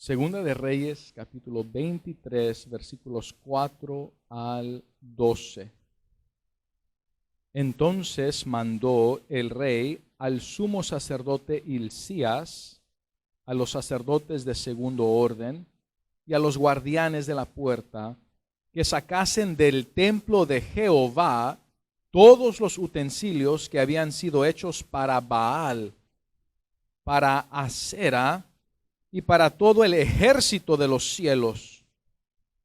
Segunda de Reyes, capítulo 23, versículos 4 al 12. Entonces mandó el rey al sumo sacerdote Hilcías, a los sacerdotes de segundo orden y a los guardianes de la puerta, que sacasen del templo de Jehová todos los utensilios que habían sido hechos para Baal, para Asera y para todo el ejército de los cielos,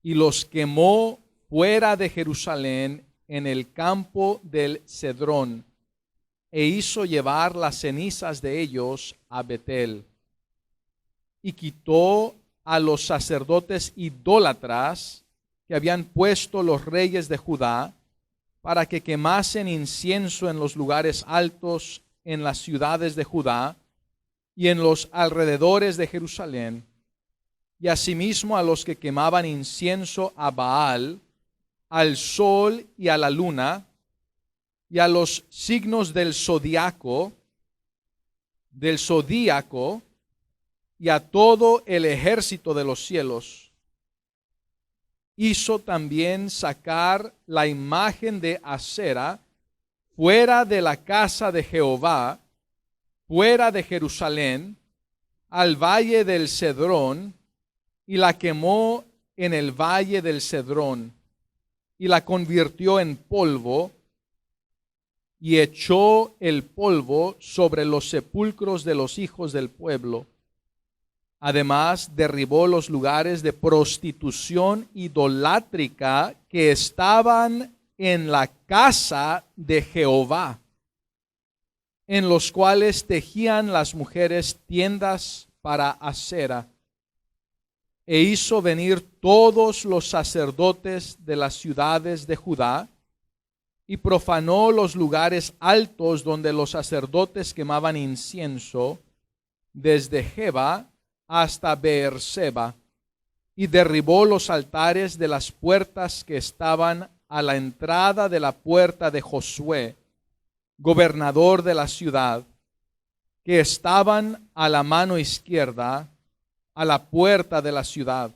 y los quemó fuera de Jerusalén en el campo del Cedrón, e hizo llevar las cenizas de ellos a Betel. Y quitó a los sacerdotes idólatras que habían puesto los reyes de Judá, para que quemasen incienso en los lugares altos en las ciudades de Judá y en los alrededores de Jerusalén, y asimismo a los que quemaban incienso a Baal, al sol y a la luna, y a los signos del zodíaco, y a todo el ejército de los cielos. Hizo también sacar la imagen de Asera fuera de la casa de Jehová, fuera de Jerusalén, al valle del Cedrón, y la quemó en el valle del Cedrón, y la convirtió en polvo, y echó el polvo sobre los sepulcros de los hijos del pueblo. Además, derribó los lugares de prostitución idolátrica que estaban en la casa de Jehová, en los cuales tejían las mujeres tiendas para Asera, e hizo venir todos los sacerdotes de las ciudades de Judá, y profanó los lugares altos donde los sacerdotes quemaban incienso, desde Geba hasta Beerseba, y derribó los altares de las puertas que estaban a la entrada de la puerta de Josué, gobernador de la ciudad, que estaban a la mano izquierda, a la puerta de la ciudad.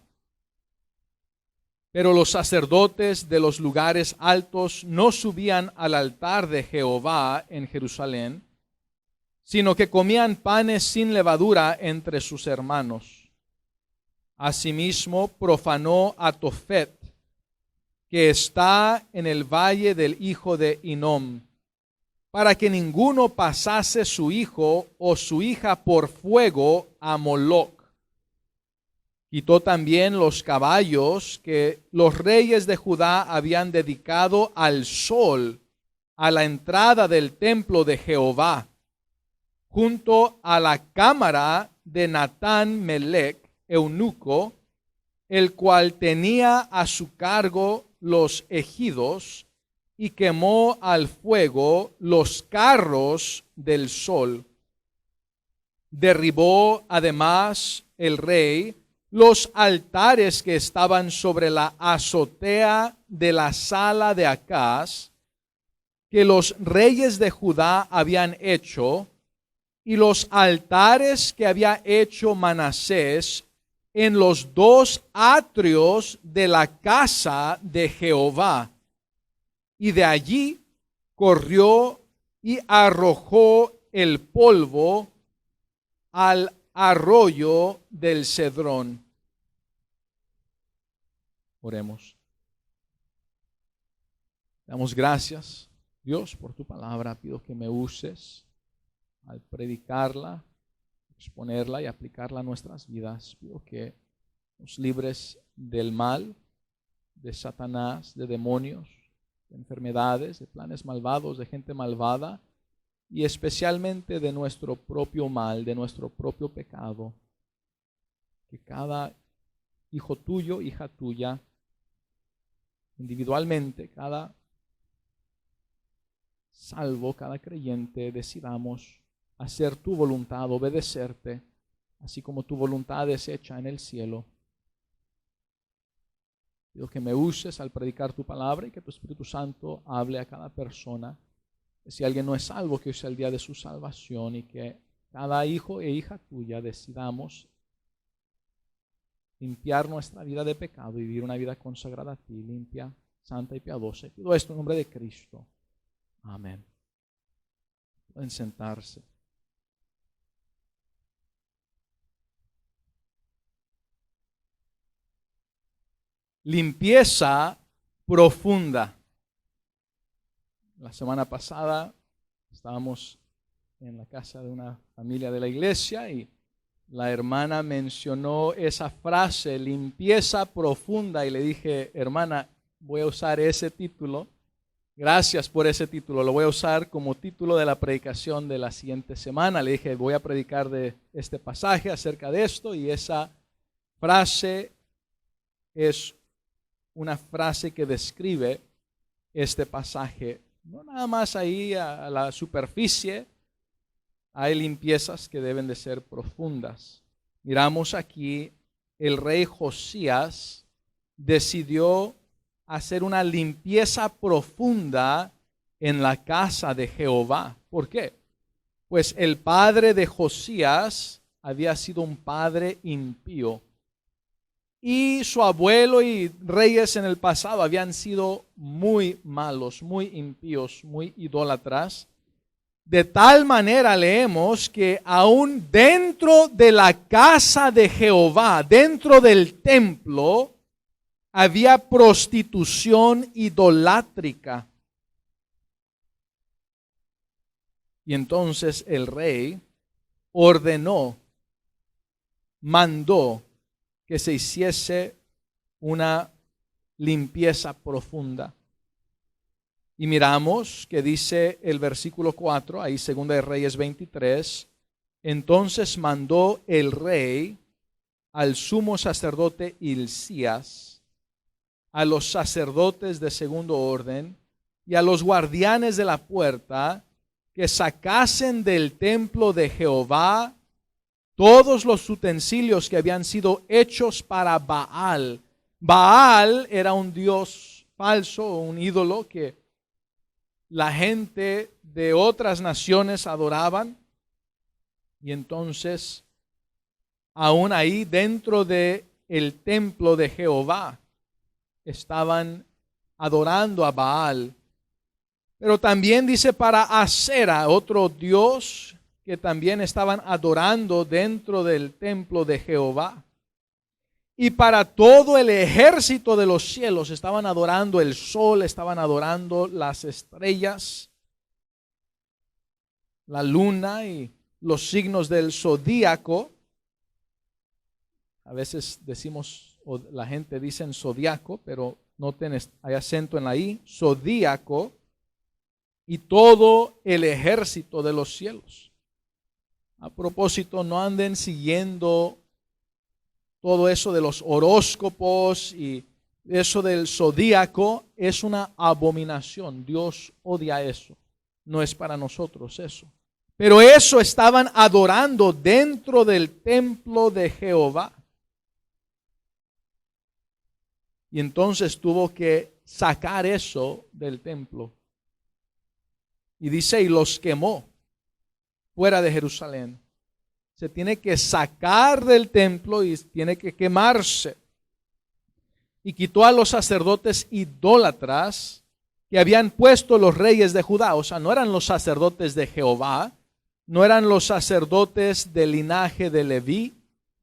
Pero los sacerdotes de los lugares altos no subían al altar de Jehová en Jerusalén, sino que comían panes sin levadura entre sus hermanos. Asimismo, profanó a Tofet, que está en el valle del hijo de Hinnom, para que ninguno pasase su hijo o su hija por fuego a Moloc. Quitó también los caballos que los reyes de Judá habían dedicado al sol a la entrada del templo de Jehová, junto a la cámara de Natán Melech, eunuco, el cual tenía a su cargo los ejidos, y quemó al fuego los carros del sol. Derribó además el rey los altares que estaban sobre la azotea de la sala de Acaz, que los reyes de Judá habían hecho, y los altares que había hecho Manasés en los dos atrios de la casa de Jehová. Y de allí corrió y arrojó el polvo al arroyo del Cedrón. Oremos. Damos gracias, Dios, por tu palabra. Pido que me uses al predicarla, exponerla y aplicarla a nuestras vidas. Pido que nos libres del mal, de Satanás, de demonios, de enfermedades, de planes malvados, de gente malvada, y especialmente de nuestro propio mal, de nuestro propio pecado. Que cada hijo tuyo, hija tuya, individualmente, cada salvo, cada creyente, decidamos hacer tu voluntad, obedecerte, así como tu voluntad es hecha en el cielo. Pido que me uses al predicar tu palabra y que tu Espíritu Santo hable a cada persona. Que si alguien no es salvo, que hoy sea el día de su salvación, y que cada hijo e hija tuya decidamos limpiar nuestra vida de pecado y vivir una vida consagrada a ti, limpia, santa y piadosa. Y pido esto en nombre de Cristo. Amén. Pueden sentarse. Limpieza profunda. La semana pasada estábamos en la casa de una familia de la iglesia y la hermana mencionó esa frase, limpieza profunda, y le dije, hermana, voy a usar ese título. Gracias por ese título, lo voy a usar como título de la predicación de la siguiente semana. Le dije, voy a predicar de este pasaje acerca de esto, y esa frase es una frase que describe este pasaje. No nada más ahí a la superficie, hay limpiezas que deben de ser profundas. Miramos aquí, el rey Josías decidió hacer una limpieza profunda en la casa de Jehová. ¿Por qué? Pues el padre de Josías había sido un padre impío. Y su abuelo y reyes en el pasado habían sido muy malos, muy impíos, muy idólatras. De tal manera leemos que aún dentro de la casa de Jehová, dentro del templo, había prostitución idolátrica. Y entonces el rey ordenó, mandó que se hiciese una limpieza profunda. Y miramos que dice el versículo 4, ahí 2 de Reyes 23, entonces mandó el rey al sumo sacerdote Hilcías, a los sacerdotes de segundo orden y a los guardianes de la puerta que sacasen del templo de Jehová todos los utensilios que habían sido hechos para Baal. Baal era un dios falso, un ídolo que la gente de otras naciones adoraban. Y entonces, aún ahí dentro de el templo de Jehová, estaban adorando a Baal. Pero también dice para Asera, otro dios que también estaban adorando dentro del templo de Jehová. Y para todo el ejército de los cielos estaban adorando el sol, estaban adorando las estrellas, la luna y los signos del zodíaco. A veces decimos, o la gente dice zodiaco, pero noten, hay acento en la I, zodíaco, y todo el ejército de los cielos. A propósito, no anden siguiendo todo eso de los horóscopos y eso del zodíaco. Es una abominación. Dios odia eso. No es para nosotros eso. Pero eso estaban adorando dentro del templo de Jehová. Y entonces tuvo que sacar eso del templo. Y dice, y los quemó fuera de Jerusalén. Se tiene que sacar del templo y tiene que quemarse. Y quitó a los sacerdotes idólatras que habían puesto los reyes de Judá. O sea, no eran los sacerdotes de Jehová, no eran los sacerdotes del linaje de Leví,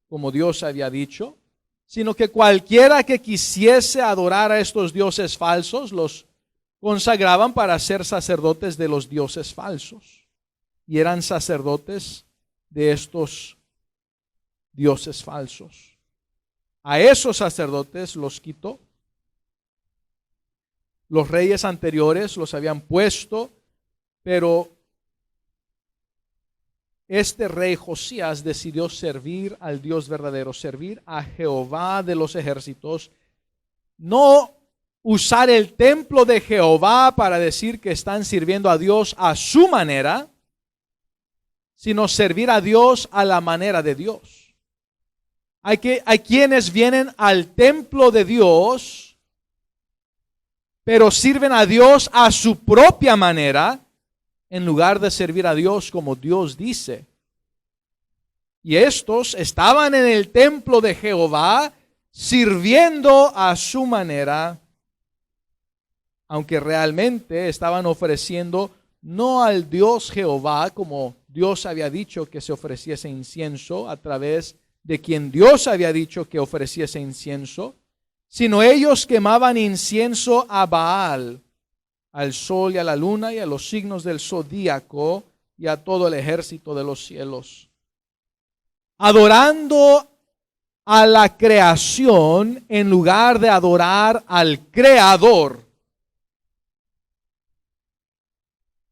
como Dios había dicho, sino que cualquiera que quisiese adorar a estos dioses falsos, los consagraban para ser sacerdotes de los dioses falsos. Y eran sacerdotes de estos dioses falsos. A esos sacerdotes los quitó. Los reyes anteriores los habían puesto, pero este rey Josías decidió servir al Dios verdadero, servir a Jehová de los ejércitos, no usar el templo de Jehová para decir que están sirviendo a Dios a su manera, sino servir a Dios a la manera de Dios. Hay quienes vienen al templo de Dios, pero sirven a Dios a su propia manera, en lugar de servir a Dios como Dios dice. Y estos estaban en el templo de Jehová, sirviendo a su manera, aunque realmente estaban ofreciendo no al Dios Jehová, como Dios había dicho que se ofreciese incienso a través de quien Dios había dicho que ofreciese incienso, sino ellos quemaban incienso a Baal, al sol y a la luna y a los signos del zodíaco y a todo el ejército de los cielos, adorando a la creación en lugar de adorar al Creador.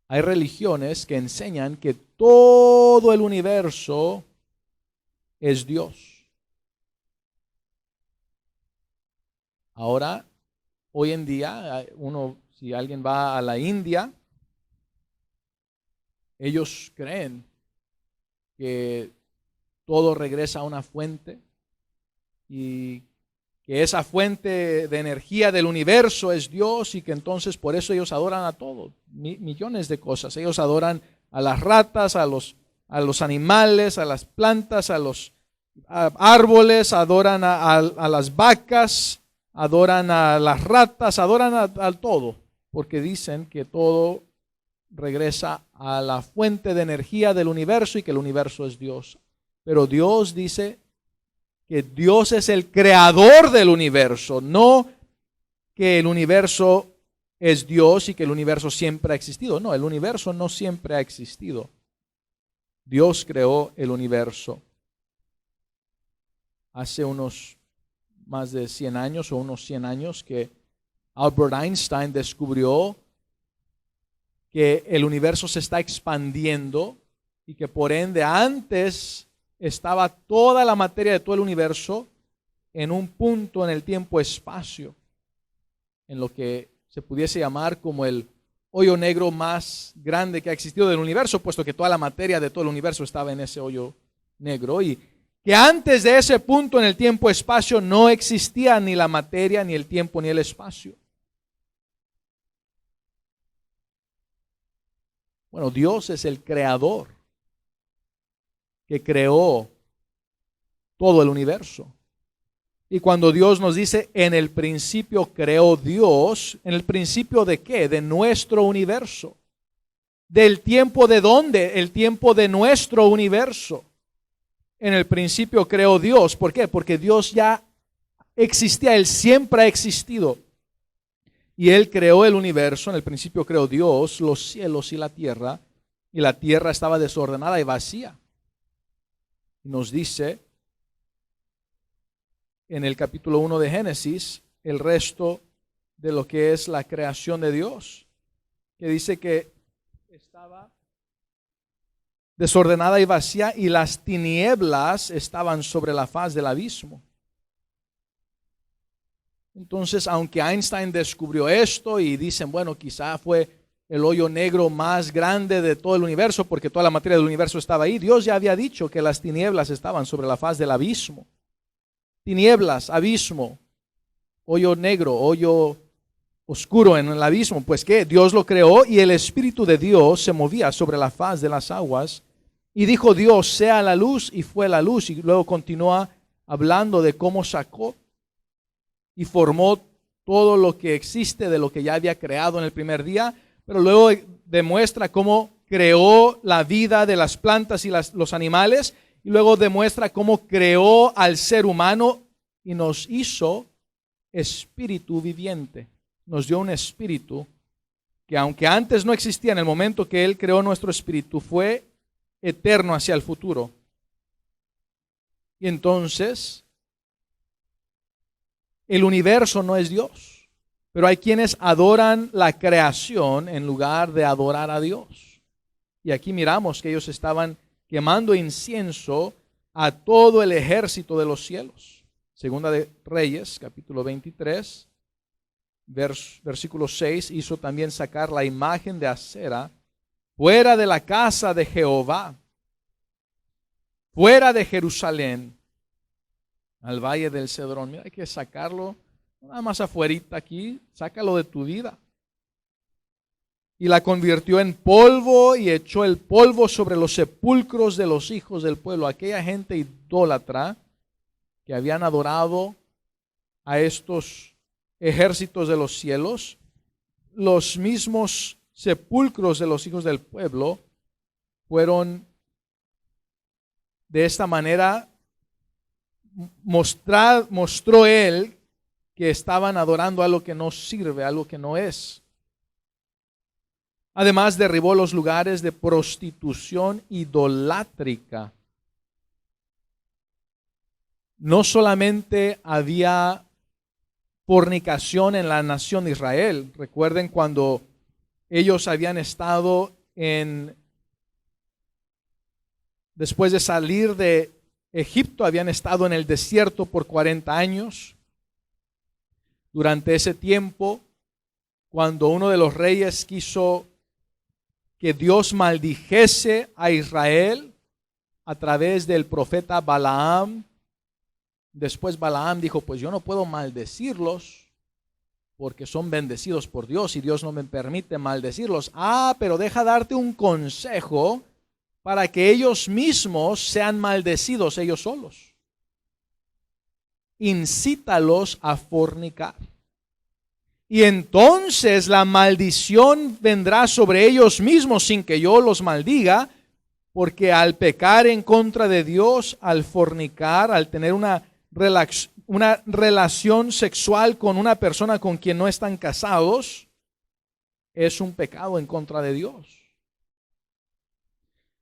Hay religiones que enseñan que todo el universo es Dios. Ahora, hoy en día, si alguien va a la India, ellos creen que todo regresa a una fuente y que esa fuente de energía del universo es Dios y que entonces por eso ellos adoran a todo, millones de cosas. Ellos adoran a las ratas, a los animales, a las plantas, a los árboles, adoran a las vacas, adoran a las ratas, adoran a todo, porque dicen que todo regresa a la fuente de energía del universo y que el universo es Dios. Pero Dios dice que Dios es el creador del universo, no que el universo es Dios y que el universo siempre ha existido. No, el universo no siempre ha existido. Dios creó el universo. Hace unos más de 100 años o unos 100 años que Albert Einstein descubrió que el universo se está expandiendo y que por ende antes estaba toda la materia de todo el universo en un punto en el tiempo-espacio, en lo que se pudiese llamar como el hoyo negro más grande que ha existido del universo, puesto que toda la materia de todo el universo estaba en ese hoyo negro, y que antes de ese punto en el tiempo-espacio no existía ni la materia, ni el tiempo, ni el espacio. Bueno, Dios es el creador que creó todo el universo. Y cuando Dios nos dice, en el principio creó Dios, ¿en el principio de qué? De nuestro universo. ¿Del tiempo de dónde? El tiempo de nuestro universo. En el principio creó Dios. ¿Por qué? Porque Dios ya existía, Él siempre ha existido. Y Él creó el universo, en el principio creó Dios, los cielos y la tierra estaba desordenada y vacía. Y nos dice en el capítulo 1 de Génesis el resto de lo que es la creación de Dios, que dice que estaba desordenada y vacía y las tinieblas estaban sobre la faz del abismo. Entonces, aunque Einstein descubrió esto y dicen, bueno, quizá fue el hoyo negro más grande de todo el universo porque toda la materia del universo estaba ahí, Dios ya había dicho que las tinieblas estaban sobre la faz del abismo. Tinieblas, abismo, hoyo negro, hoyo oscuro en el abismo. Pues ¿qué? Dios lo creó y el Espíritu de Dios se movía sobre la faz de las aguas. Y dijo Dios, sea la luz, y fue la luz. Y luego continúa hablando de cómo sacó y formó todo lo que existe de lo que ya había creado en el primer día. Pero luego demuestra cómo creó la vida de las plantas y los animales. Y luego demuestra cómo creó al ser humano y nos hizo espíritu viviente. Nos dio un espíritu que aunque antes no existía, en el momento que Él creó nuestro espíritu, fue eterno hacia el futuro. Y entonces, el universo no es Dios, pero hay quienes adoran la creación en lugar de adorar a Dios. Y aquí miramos que ellos estaban quemando incienso a todo el ejército de los cielos. Segunda de Reyes, capítulo 23, versículo 6, hizo también sacar la imagen de Acera fuera de la casa de Jehová, fuera de Jerusalén, al valle del Cedrón. Mira, hay que sacarlo, nada más afuerita aquí, sácalo de tu vida. Y la convirtió en polvo y echó el polvo sobre los sepulcros de los hijos del pueblo. Aquella gente idólatra que habían adorado a estos ejércitos de los cielos, los mismos sepulcros de los hijos del pueblo fueron de esta manera, mostró él que estaban adorando algo que no sirve, algo que no es. Además, derribó los lugares de prostitución idolátrica. No solamente había fornicación en la nación de Israel. Recuerden cuando ellos habían estado después de salir de Egipto, habían estado en el desierto por 40 años. Durante ese tiempo, cuando uno de los reyes quiso que Dios maldijese a Israel a través del profeta Balaam, después Balaam dijo, pues yo no puedo maldecirlos porque son bendecidos por Dios y Dios no me permite maldecirlos. Pero deja darte un consejo para que ellos mismos sean maldecidos ellos solos. Incítalos a fornicar. Y entonces la maldición vendrá sobre ellos mismos sin que yo los maldiga, porque al pecar en contra de Dios, al fornicar, al tener una relación sexual con una persona con quien no están casados, es un pecado en contra de Dios.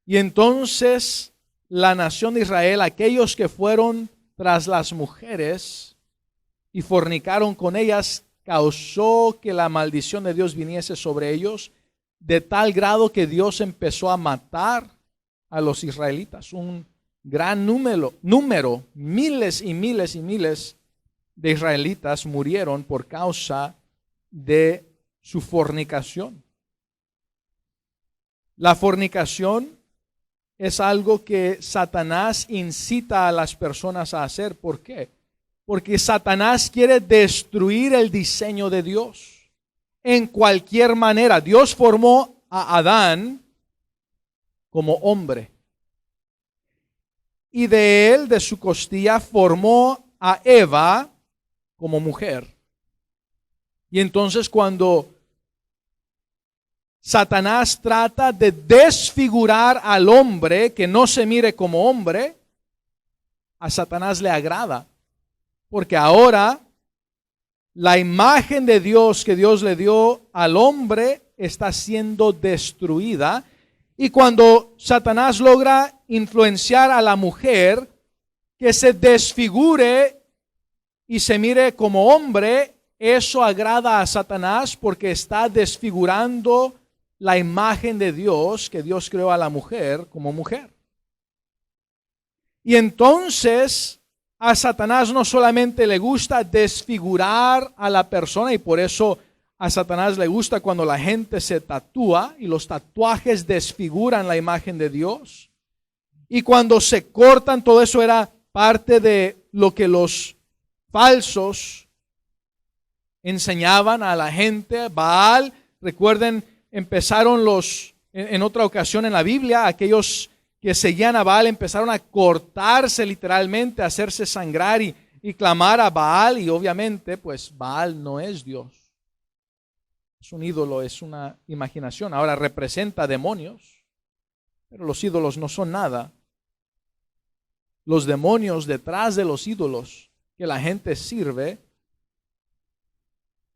Y entonces la nación de Israel, aquellos que fueron tras las mujeres y fornicaron con ellas, causó que la maldición de Dios viniese sobre ellos, de tal grado que Dios empezó a matar a los israelitas. Un gran número, miles y miles y miles de israelitas murieron por causa de su fornicación. La fornicación es algo que Satanás incita a las personas a hacer. ¿Por qué? Porque Satanás quiere destruir el diseño de Dios en cualquier manera. Dios formó a Adán como hombre. Y de él, de su costilla, formó a Eva como mujer. Y entonces cuando Satanás trata de desfigurar al hombre, que no se mire como hombre, a Satanás le agrada. Porque ahora la imagen de Dios que Dios le dio al hombre está siendo destruida. Y cuando Satanás logra influenciar a la mujer que se desfigure y se mire como hombre, eso agrada a Satanás porque está desfigurando la imagen de Dios que Dios creó a la mujer como mujer. Y entonces a Satanás no solamente le gusta desfigurar a la persona, y por eso a Satanás le gusta cuando la gente se tatúa y los tatuajes desfiguran la imagen de Dios. Y cuando se cortan, todo eso era parte de lo que los falsos enseñaban a la gente. Baal, recuerden, empezaron en otra ocasión en la Biblia, aquellos que seguían a Baal empezaron a cortarse literalmente, a hacerse sangrar y clamar a Baal. Y obviamente, pues Baal no es Dios. Es un ídolo, es una imaginación. Ahora representa demonios, pero los ídolos no son nada. Los demonios detrás de los ídolos que la gente sirve,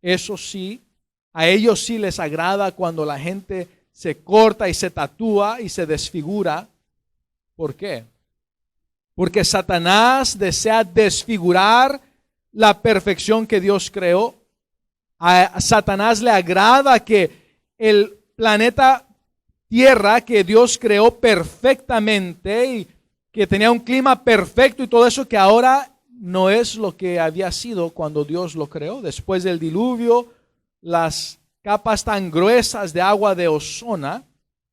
eso sí, a ellos sí les agrada cuando la gente se corta y se tatúa y se desfigura. ¿Por qué? Porque Satanás desea desfigurar la perfección que Dios creó. A Satanás le agrada que el planeta Tierra que Dios creó perfectamente y que tenía un clima perfecto y todo eso, que ahora no es lo que había sido cuando Dios lo creó. Después del diluvio, las capas tan gruesas de agua de ozono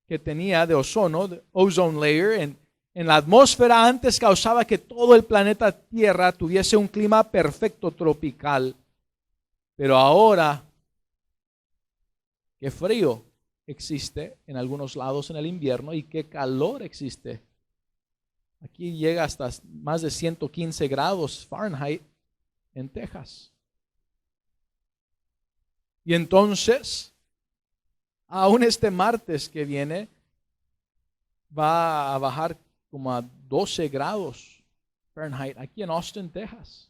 que tenía, de ozono, de ozone layer, en la atmósfera antes causaba que todo el planeta Tierra tuviese un clima perfecto tropical. Pero ahora, qué frío existe en algunos lados en el invierno y qué calor existe. Aquí llega hasta más de 115 grados Fahrenheit en Texas. Y entonces, aún este martes que viene, va a bajar como a 12 grados Fahrenheit aquí en Austin, Texas.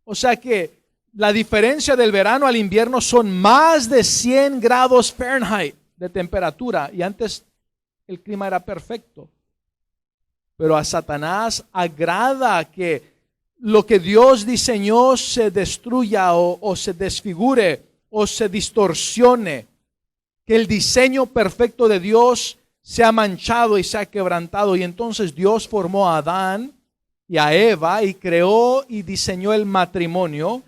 O sea que la diferencia del verano al invierno son más de 100 grados Fahrenheit de temperatura. Y antes el clima era perfecto. Pero a Satanás agrada que lo que Dios diseñó se destruya o se desfigure o se distorsione. Que el diseño perfecto de Dios sea manchado y sea quebrantado. Y entonces Dios formó a Adán y a Eva y creó y diseñó el matrimonio.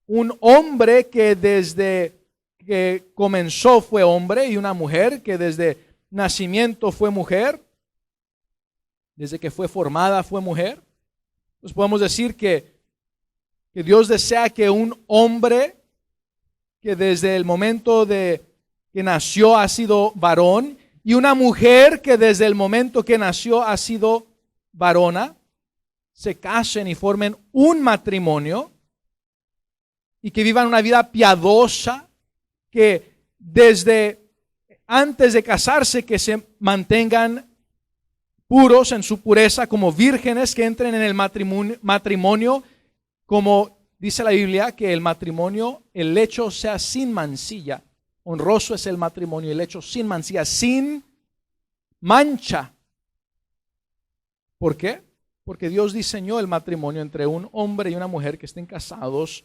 Un hombre que desde que comenzó fue hombre y una mujer que desde nacimiento fue mujer. Desde que fue formada fue mujer. Pues podemos decir que Dios desea que un hombre que desde el momento de que nació ha sido varón y una mujer que desde el momento que nació ha sido varona, se casen y formen un matrimonio y que vivan una vida piadosa, que desde antes de casarse que se mantengan puros en su pureza como vírgenes, que entren en el matrimonio, como dice la Biblia, que el matrimonio, el lecho sea sin mancilla. Honroso es el matrimonio, el lecho sin mancilla, sin mancha. ¿Por qué? Porque Dios diseñó el matrimonio entre un hombre y una mujer que estén casados,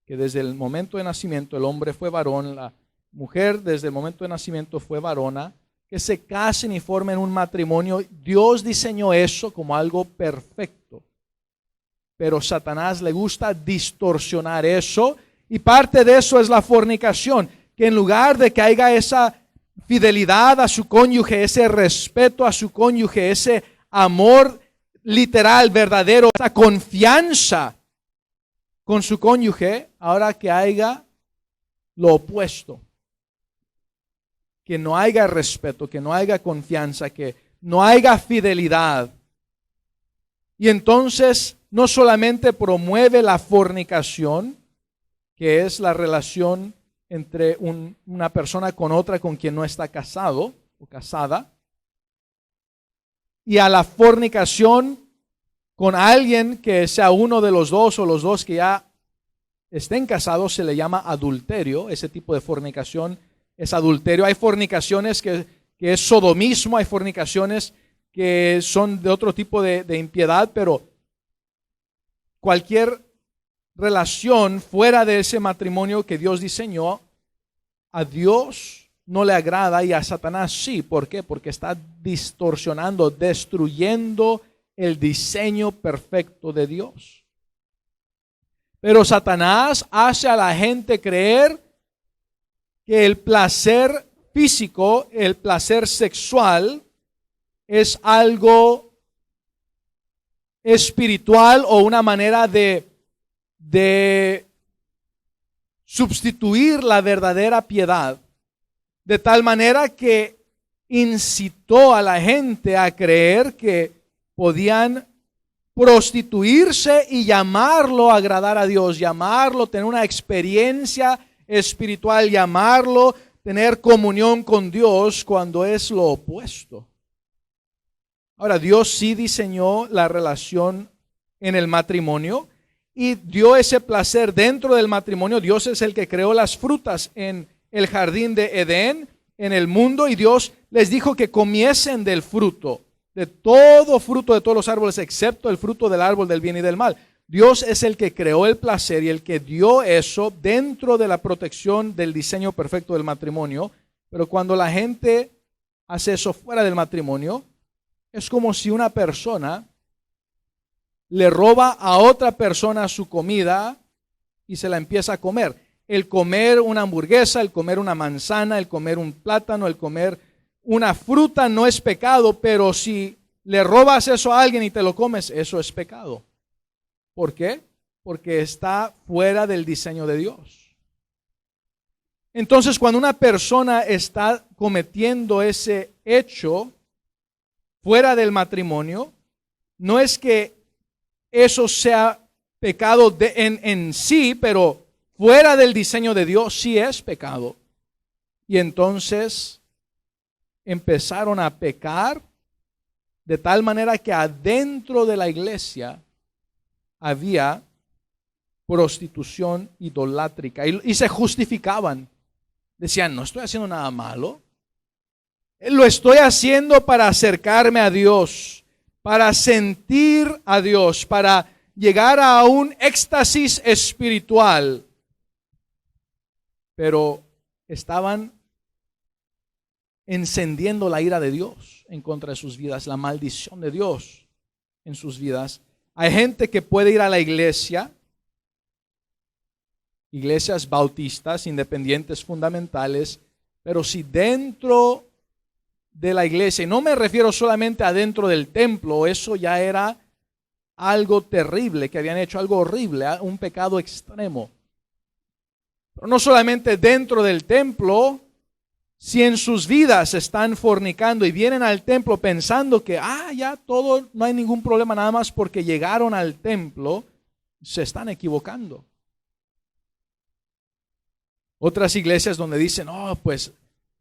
que desde el momento de nacimiento el hombre fue varón, la mujer desde el momento de nacimiento fue varona, que se casen y formen un matrimonio. Dios diseñó eso como algo perfecto. Pero a Satanás le gusta distorsionar eso, y parte de eso es la fornicación, que en lugar de que haya esa fidelidad a su cónyuge, ese respeto a su cónyuge, ese amor literal, verdadero, esa confianza con su cónyuge, ahora que haya lo opuesto. Que no haya respeto, que no haya confianza, que no haya fidelidad. Y entonces no solamente promueve la fornicación, que es la relación entre una persona con otra con quien no está casado o casada, y a la fornicación con alguien que sea uno de los dos o los dos que ya estén casados se le llama adulterio. Ese tipo de fornicación es adulterio. Hay fornicaciones que es sodomismo, hay fornicaciones que son de otro tipo de impiedad, pero cualquier relación fuera de ese matrimonio que Dios diseñó, a Dios no le agrada y a Satanás sí. ¿Por qué? Porque está distorsionando, destruyendo el diseño perfecto de Dios. Pero Satanás hace a la gente creer que el placer físico, el placer sexual, es algo espiritual o una manera de sustituir la verdadera piedad, de tal manera que incitó a la gente a creer que podían prostituirse y llamarlo agradar a Dios, llamarlo tener una experiencia espiritual, llamarlo tener comunión con Dios, cuando es lo opuesto. Ahora, Dios sí diseñó la relación en el matrimonio y dio ese placer dentro del matrimonio. Dios es el que creó las frutas en el jardín de Edén, en el mundo, y Dios les dijo que comiesen del fruto, de todo fruto de todos los árboles, excepto el fruto del árbol del bien y del mal. Dios es el que creó el placer y el que dio eso dentro de la protección del diseño perfecto del matrimonio. Pero cuando la gente hace eso fuera del matrimonio, es como si una persona le roba a otra persona su comida y se la empieza a comer. El comer una hamburguesa, el comer una manzana, el comer un plátano, el comer una fruta no es pecado, pero si le robas eso a alguien y te lo comes, eso es pecado. ¿Por qué? Porque está fuera del diseño de Dios. Entonces, cuando una persona está cometiendo ese hecho fuera del matrimonio, no es que eso sea pecado en sí, pero fuera del diseño de Dios sí es pecado. Y entonces empezaron a pecar de tal manera que adentro de la iglesia había prostitución idolátrica y se justificaban. Decían, no estoy haciendo nada malo. Lo estoy haciendo para acercarme a Dios, para sentir a Dios, para llegar a un éxtasis espiritual. Pero estaban encendiendo la ira de Dios en contra de sus vidas, la maldición de Dios en sus vidas. Hay gente que puede ir a la iglesia, iglesias bautistas, independientes, fundamentales, pero si dentro de la iglesia, y no me refiero solamente a dentro del templo, eso ya era algo terrible, que habían hecho algo horrible, un pecado extremo. Pero no solamente dentro del templo, si en sus vidas están fornicando y vienen al templo pensando que, ya todo, no hay ningún problema nada más porque llegaron al templo, se están equivocando. Otras iglesias donde dicen, pues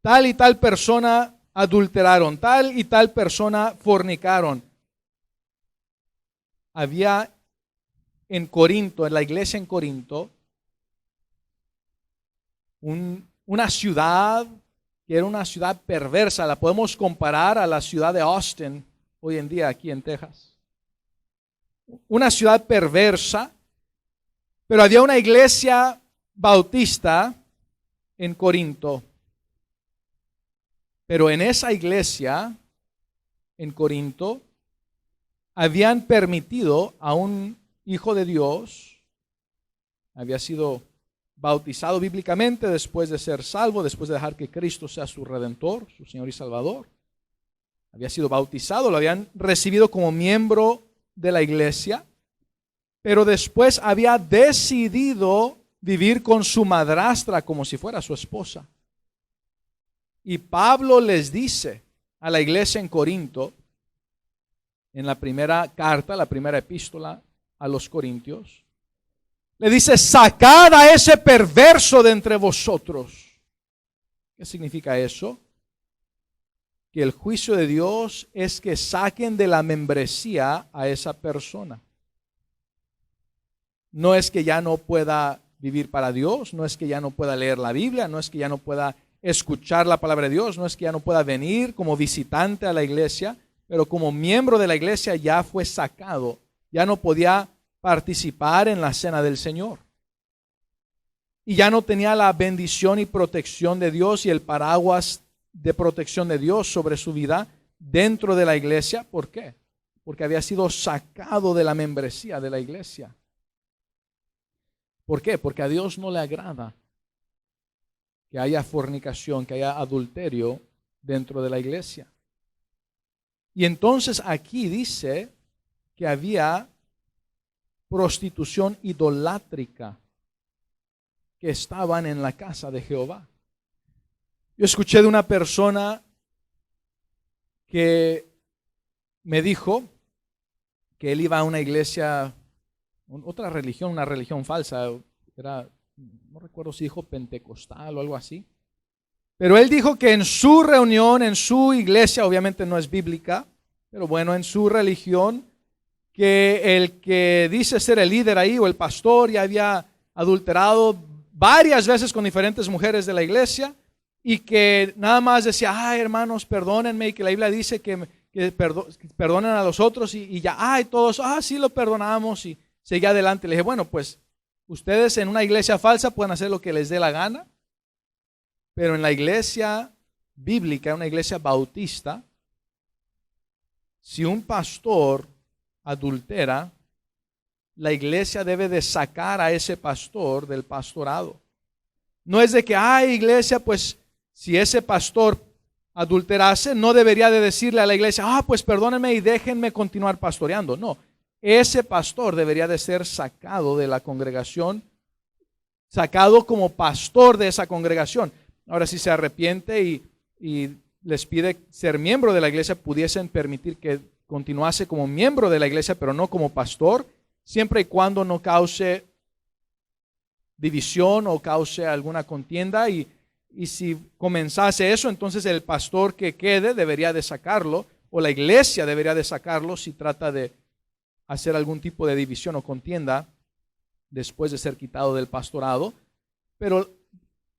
tal y tal persona adulteraron, tal y tal persona fornicaron. Había en Corinto, en la iglesia en Corinto, una ciudad que era una ciudad perversa. La podemos comparar a la ciudad de Austin hoy en día aquí en Texas. Una ciudad perversa, pero había una iglesia bautista en Corinto. Pero en esa iglesia en Corinto habían permitido a un hijo de Dios, había sido bautizado bíblicamente después de ser salvo, después de dejar que Cristo sea su Redentor, su Señor y Salvador. Había sido bautizado, lo habían recibido como miembro de la iglesia, pero después había decidido vivir con su madrastra como si fuera su esposa. Y Pablo les dice a la iglesia en Corinto, en la primera carta, la primera epístola a los Corintios, le dice, sacad a ese perverso de entre vosotros. ¿Qué significa eso? Que el juicio de Dios es que saquen de la membresía a esa persona. No es que ya no pueda vivir para Dios, no es que ya no pueda leer la Biblia, no es que ya no pueda escuchar la palabra de Dios, no es que ya no pueda venir como visitante a la iglesia, pero como miembro de la iglesia ya fue sacado, ya no podía participar en la cena del Señor. Y ya no tenía la bendición y protección de Dios y el paraguas de protección de Dios sobre su vida dentro de la iglesia. ¿Por qué? Porque había sido sacado de la membresía de la iglesia. ¿Por qué? Porque a Dios no le agrada que haya fornicación, que haya adulterio dentro de la iglesia. Y entonces aquí dice que había prostitución idolátrica que estaban en la casa de Jehová. Yo escuché de una persona que me dijo que él iba a una iglesia, otra religión, una religión falsa, no recuerdo si dijo pentecostal o algo así, pero él dijo que en su reunión, en su iglesia, obviamente no es bíblica, pero bueno, en su religión, que el que dice ser el líder ahí o el pastor ya había adulterado varias veces con diferentes mujeres de la iglesia y que nada más decía, hermanos, perdónenme, y que la Biblia dice que perdonen a los otros y ya, todos, sí lo perdonamos, y seguía adelante. Le dije, bueno, pues ustedes en una iglesia falsa pueden hacer lo que les dé la gana, pero en la iglesia bíblica, una iglesia bautista, si un pastor adultera, la iglesia debe de sacar a ese pastor del pastorado. No es de que, iglesia, pues si ese pastor adulterase, no debería de decirle a la iglesia, pues perdónenme y déjenme continuar pastoreando. No, ese pastor debería de ser sacado de la congregación, sacado como pastor de esa congregación. Ahora, si se arrepiente y les pide ser miembro de la iglesia, pudiesen permitir que continuase como miembro de la iglesia, pero no como pastor. siempre y cuando no cause división o cause alguna contienda, y si comenzase eso, entonces el pastor que quede debería de sacarlo, o la iglesia debería de sacarlo si trata de hacer algún tipo de división o contienda después de ser quitado del pastorado. Pero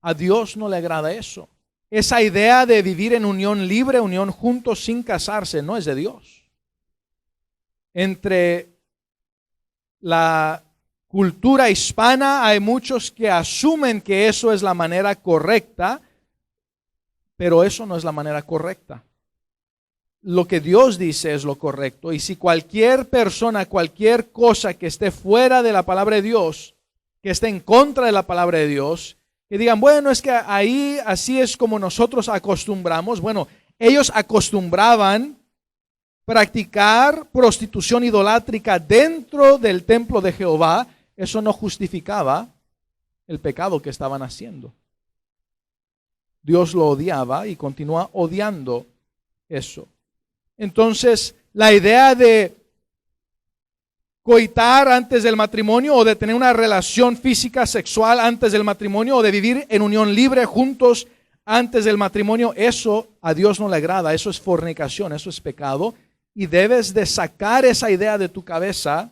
a Dios no le agrada eso. Esa idea de vivir en unión libre, unión juntos sin casarse, no es de Dios. Entre la cultura hispana hay muchos que asumen que eso es la manera correcta, pero eso no es la manera correcta. Lo que Dios dice es lo correcto, y si cualquier persona, cualquier cosa que esté fuera de la palabra de Dios, que esté en contra de la palabra de Dios, que digan, bueno, es que ahí así es como nosotros acostumbramos. Bueno, ellos acostumbraban practicar prostitución idolátrica dentro del templo de Jehová. Eso no justificaba el pecado que estaban haciendo. Dios lo odiaba y continúa odiando eso. Entonces, la idea de coitar antes del matrimonio, o de tener una relación física sexual antes del matrimonio, o de vivir en unión libre juntos antes del matrimonio, eso a Dios no le agrada. Eso es fornicación, eso es pecado, y debes de sacar esa idea de tu cabeza.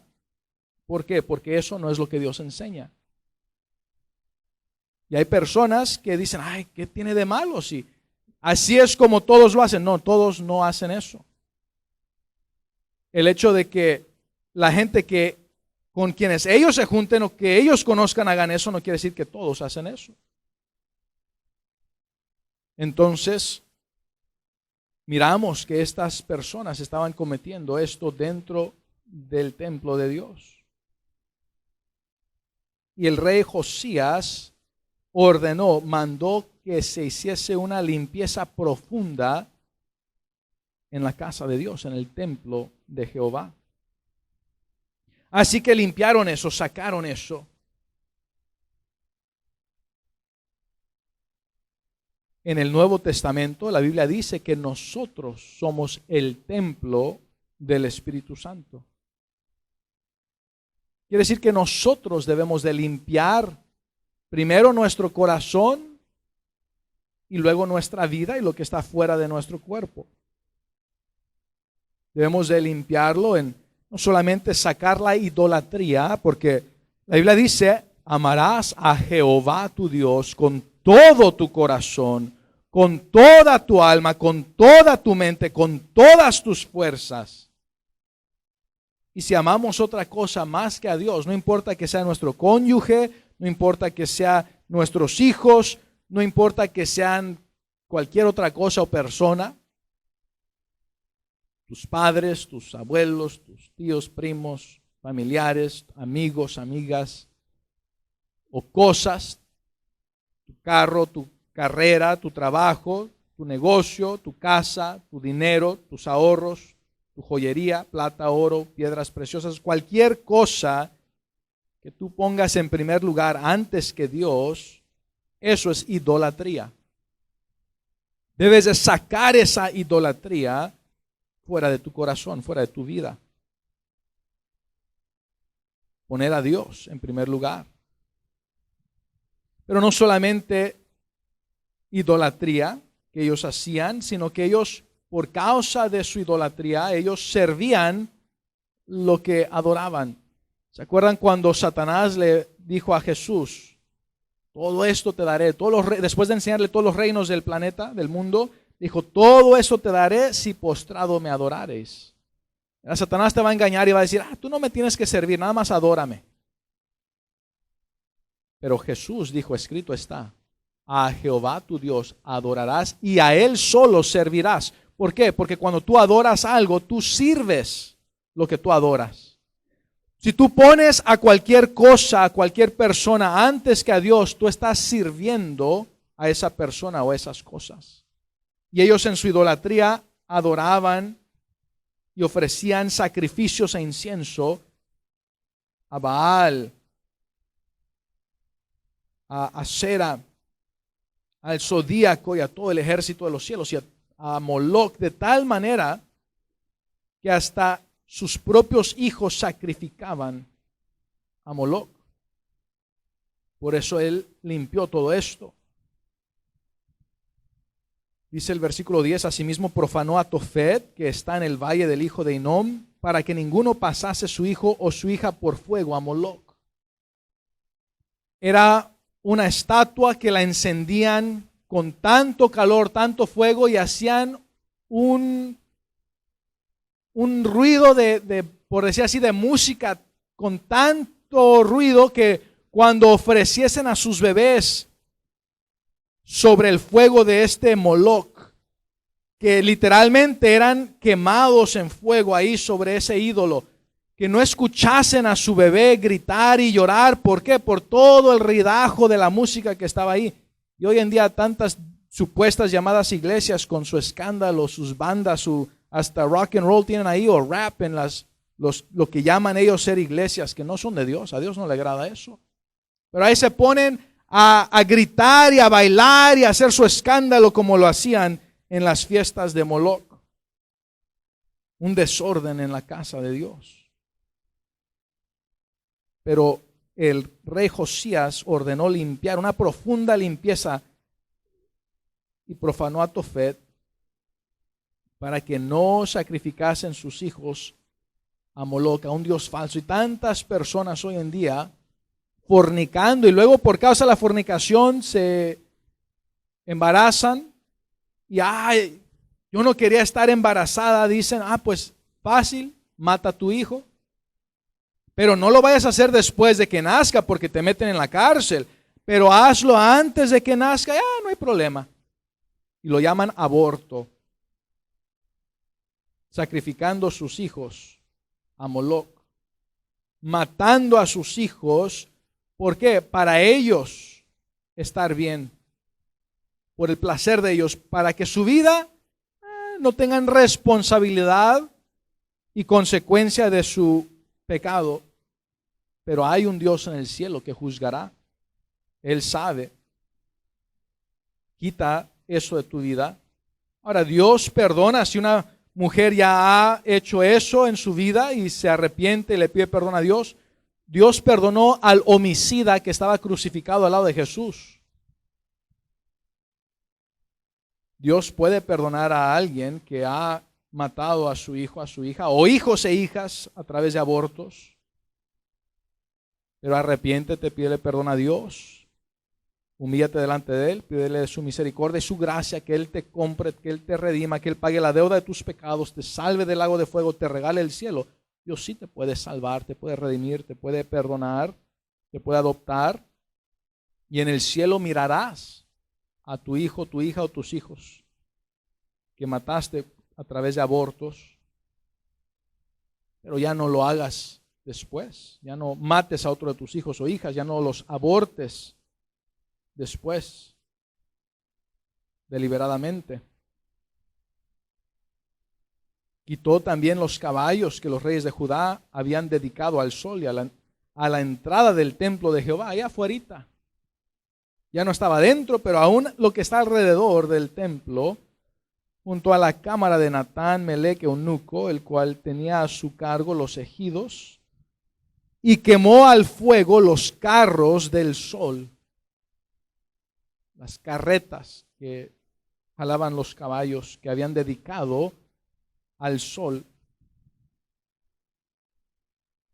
¿Por qué? Porque eso no es lo que Dios enseña. Y hay personas que dicen, ay, ¿qué tiene de malo? Si así es como todos lo hacen. No, todos no hacen eso. El hecho de que la gente que con quienes ellos se junten o que ellos conozcan hagan eso, no quiere decir que todos hacen eso. Entonces, miramos que estas personas estaban cometiendo esto dentro del templo de Dios. Y el rey Josías mandó que se hiciese una limpieza profunda en la casa de Dios, en el templo de Jehová. Así que limpiaron eso, sacaron eso. En el Nuevo Testamento la Biblia dice que nosotros somos el templo del Espíritu Santo. Quiere decir que nosotros debemos de limpiar primero nuestro corazón y luego nuestra vida y lo que está fuera de nuestro cuerpo. Debemos de limpiarlo en no solamente sacar la idolatría, porque la Biblia dice, amarás a Jehová tu Dios con todo tu corazón, con toda tu alma, con toda tu mente, con todas tus fuerzas. Y si amamos otra cosa más que a Dios, no importa que sea nuestro cónyuge, no importa que sean nuestros hijos, no importa que sean cualquier otra cosa o persona, tus padres, tus abuelos, tus tíos, primos, familiares, amigos, amigas, o cosas, tu carro, tu carrera, tu trabajo, tu negocio, tu casa, tu dinero, tus ahorros, tu joyería, plata, oro, piedras preciosas, cualquier cosa que tú pongas en primer lugar antes que Dios, eso es idolatría. Debes de sacar esa idolatría fuera de tu corazón, fuera de tu vida. Poner a Dios en primer lugar. Pero no solamente idolatría que ellos hacían, sino que ellos, por causa de su idolatría, ellos servían lo que adoraban. ¿Se acuerdan cuando Satanás le dijo a Jesús, todo esto te daré, después de enseñarle todos los reinos del planeta, del mundo, dijo, todo eso te daré si postrado me adorares? Satanás te va a engañar y va a decir, tú no me tienes que servir, nada más adórame. Pero Jesús dijo, escrito está, a Jehová tu Dios adorarás y a Él solo servirás. ¿Por qué? Porque cuando tú adoras algo, tú sirves lo que tú adoras. Si tú pones a cualquier cosa, a cualquier persona antes que a Dios, tú estás sirviendo a esa persona o a esas cosas. Y ellos en su idolatría adoraban y ofrecían sacrificios e incienso a Baal, a Asera, al zodíaco y a todo el ejército de los cielos y a Moloch, de tal manera que hasta sus propios hijos sacrificaban a Moloc. Por eso él limpió todo esto. Dice el versículo 10, asimismo profanó a Tofet, que está en el valle del hijo de Hinnom, para que ninguno pasase su hijo o su hija por fuego a Moloc. Era una estatua que la encendían con tanto calor, tanto fuego, y hacían un ruido por decir así, de música, con tanto ruido que cuando ofreciesen a sus bebés sobre el fuego de este Moloc, que literalmente eran quemados en fuego ahí sobre ese ídolo, que no escuchasen a su bebé gritar y llorar. ¿Por qué? Por todo el ruidajo de la música que estaba ahí. Y hoy en día tantas supuestas llamadas iglesias con su escándalo, sus bandas, hasta rock and roll tienen ahí, o rap en lo que llaman ellos ser iglesias, que no son de Dios. A Dios no le agrada eso. Pero ahí se ponen a gritar y a bailar y a hacer su escándalo como lo hacían en las fiestas de Moloc. Un desorden en la casa de Dios. Pero el rey Josías ordenó limpiar, una profunda limpieza, y profanó a Tofet para que no sacrificasen sus hijos a Moloc, a un dios falso. Y tantas personas hoy en día fornicando, y luego por causa de la fornicación se embarazan y ay, yo no quería estar embarazada, dicen, pues fácil, mata a tu hijo, pero no lo vayas a hacer después de que nazca porque te meten en la cárcel, pero hazlo antes de que nazca, ya no hay problema. Y lo llaman aborto, sacrificando sus hijos a Moloc, matando a sus hijos. ¿Por qué? Para ellos estar bien, por el placer de ellos, para que su vida no tengan responsabilidad y consecuencia de su pecado. Pero hay un Dios en el cielo que juzgará. Él sabe. Quita eso de tu vida. Ahora, Dios perdona si una mujer ya ha hecho eso en su vida y se arrepiente y le pide perdón a Dios. Dios perdonó al homicida que estaba crucificado al lado de Jesús. Dios puede perdonar a alguien que ha matado a su hijo, a su hija, o hijos e hijas a través de abortos. Pero arrepiéntete, pídele perdón a Dios. Humíllate delante de Él, pídele su misericordia y su gracia, que Él te compre, que Él te redima, que Él pague la deuda de tus pecados, te salve del lago de fuego, te regale el cielo. Dios sí te puede salvar, te puede redimir, te puede perdonar, te puede adoptar. Y en el cielo mirarás a tu hijo, tu hija o tus hijos que mataste a través de abortos. Pero ya no lo hagas después. Ya no mates a otro de tus hijos o hijas. Ya no los abortes después, deliberadamente. Quitó también los caballos que los reyes de Judá habían dedicado al sol y a la entrada del templo de Jehová, allá afuera. Ya no estaba dentro, pero aún lo que está alrededor del templo, junto a la cámara de Natán, Melec, eunuco, el cual tenía a su cargo los ejidos, y quemó al fuego los carros del sol, las carretas que jalaban los caballos que habían dedicado al sol.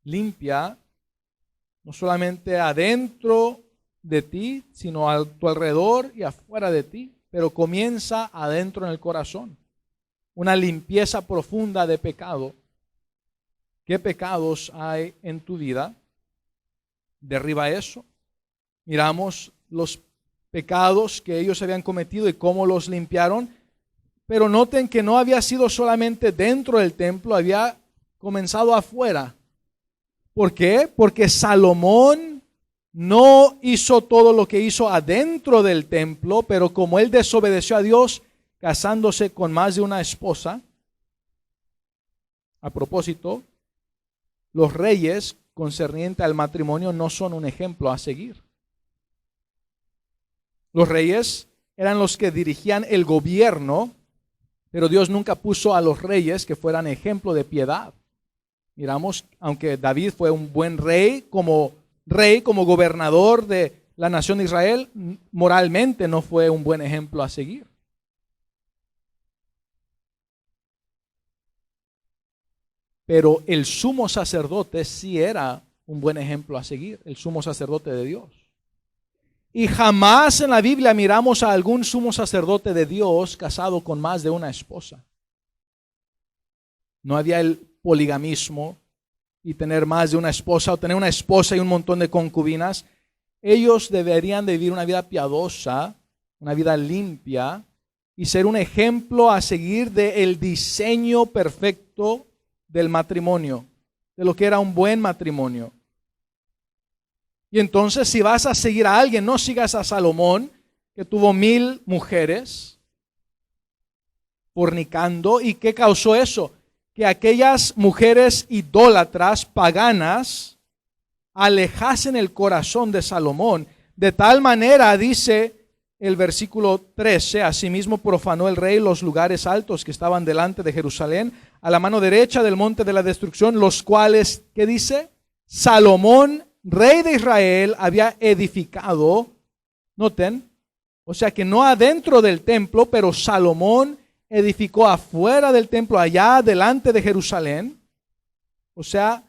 Limpia no solamente adentro de ti, sino a tu alrededor y afuera de ti, pero comienza adentro en el corazón. Una limpieza profunda de pecado. ¿Qué pecados hay en tu vida? Derriba eso. Miramos los pecados que ellos habían cometido y cómo los limpiaron. Pero noten que no había sido solamente dentro del templo, había comenzado afuera. ¿Por qué? Porque Salomón no hizo todo lo que hizo adentro del templo, pero como él desobedeció a Dios, casándose con más de una esposa. A propósito, los reyes concerniente al matrimonio no son un ejemplo a seguir. Los reyes eran los que dirigían el gobierno, pero Dios nunca puso a los reyes que fueran ejemplo de piedad. Miramos, aunque David fue un buen rey, como rey, como gobernador de la nación de Israel, moralmente no fue un buen ejemplo a seguir. Pero el sumo sacerdote sí era un buen ejemplo a seguir, el sumo sacerdote de Dios. Y jamás en la Biblia miramos a algún sumo sacerdote de Dios casado con más de una esposa. No había el poligamismo y tener más de una esposa o tener una esposa y un montón de concubinas. Ellos deberían de vivir una vida piadosa, una vida limpia y ser un ejemplo a seguir del diseño perfecto del matrimonio, de lo que era un buen matrimonio. Y entonces, si vas a seguir a alguien, no sigas a Salomón, que tuvo 1000 mujeres fornicando. ¿Y qué causó eso? Que aquellas mujeres idólatras, paganas, alejasen el corazón de Salomón. De tal manera, dice el versículo 13, asimismo profanó el rey los lugares altos que estaban delante de Jerusalén, a la mano derecha del monte de la destrucción, los cuales, ¿qué dice? Salomón, rey de Israel, había edificado. Noten, o sea que no adentro del templo, pero Salomón edificó afuera del templo, allá delante de Jerusalén, o sea,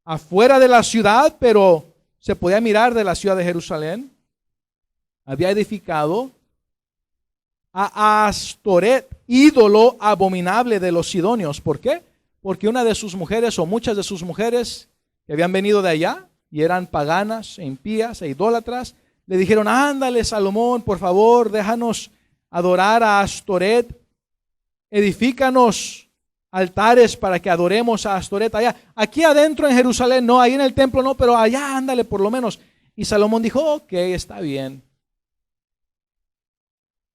afuera de la ciudad, pero se podía mirar de la ciudad de Jerusalén. Había edificado a Astoret, ídolo abominable de los sidonios. ¿Por qué? Porque una de sus mujeres o muchas de sus mujeres que habían venido de allá y eran paganas, e impías e idólatras, le dijeron: ándale, Salomón, por favor, déjanos adorar a Astoret, edifícanos altares para que adoremos a Astoret allá. Aquí adentro en Jerusalén no, ahí en el templo no, pero allá ándale por lo menos. Y Salomón dijo: ok, está bien.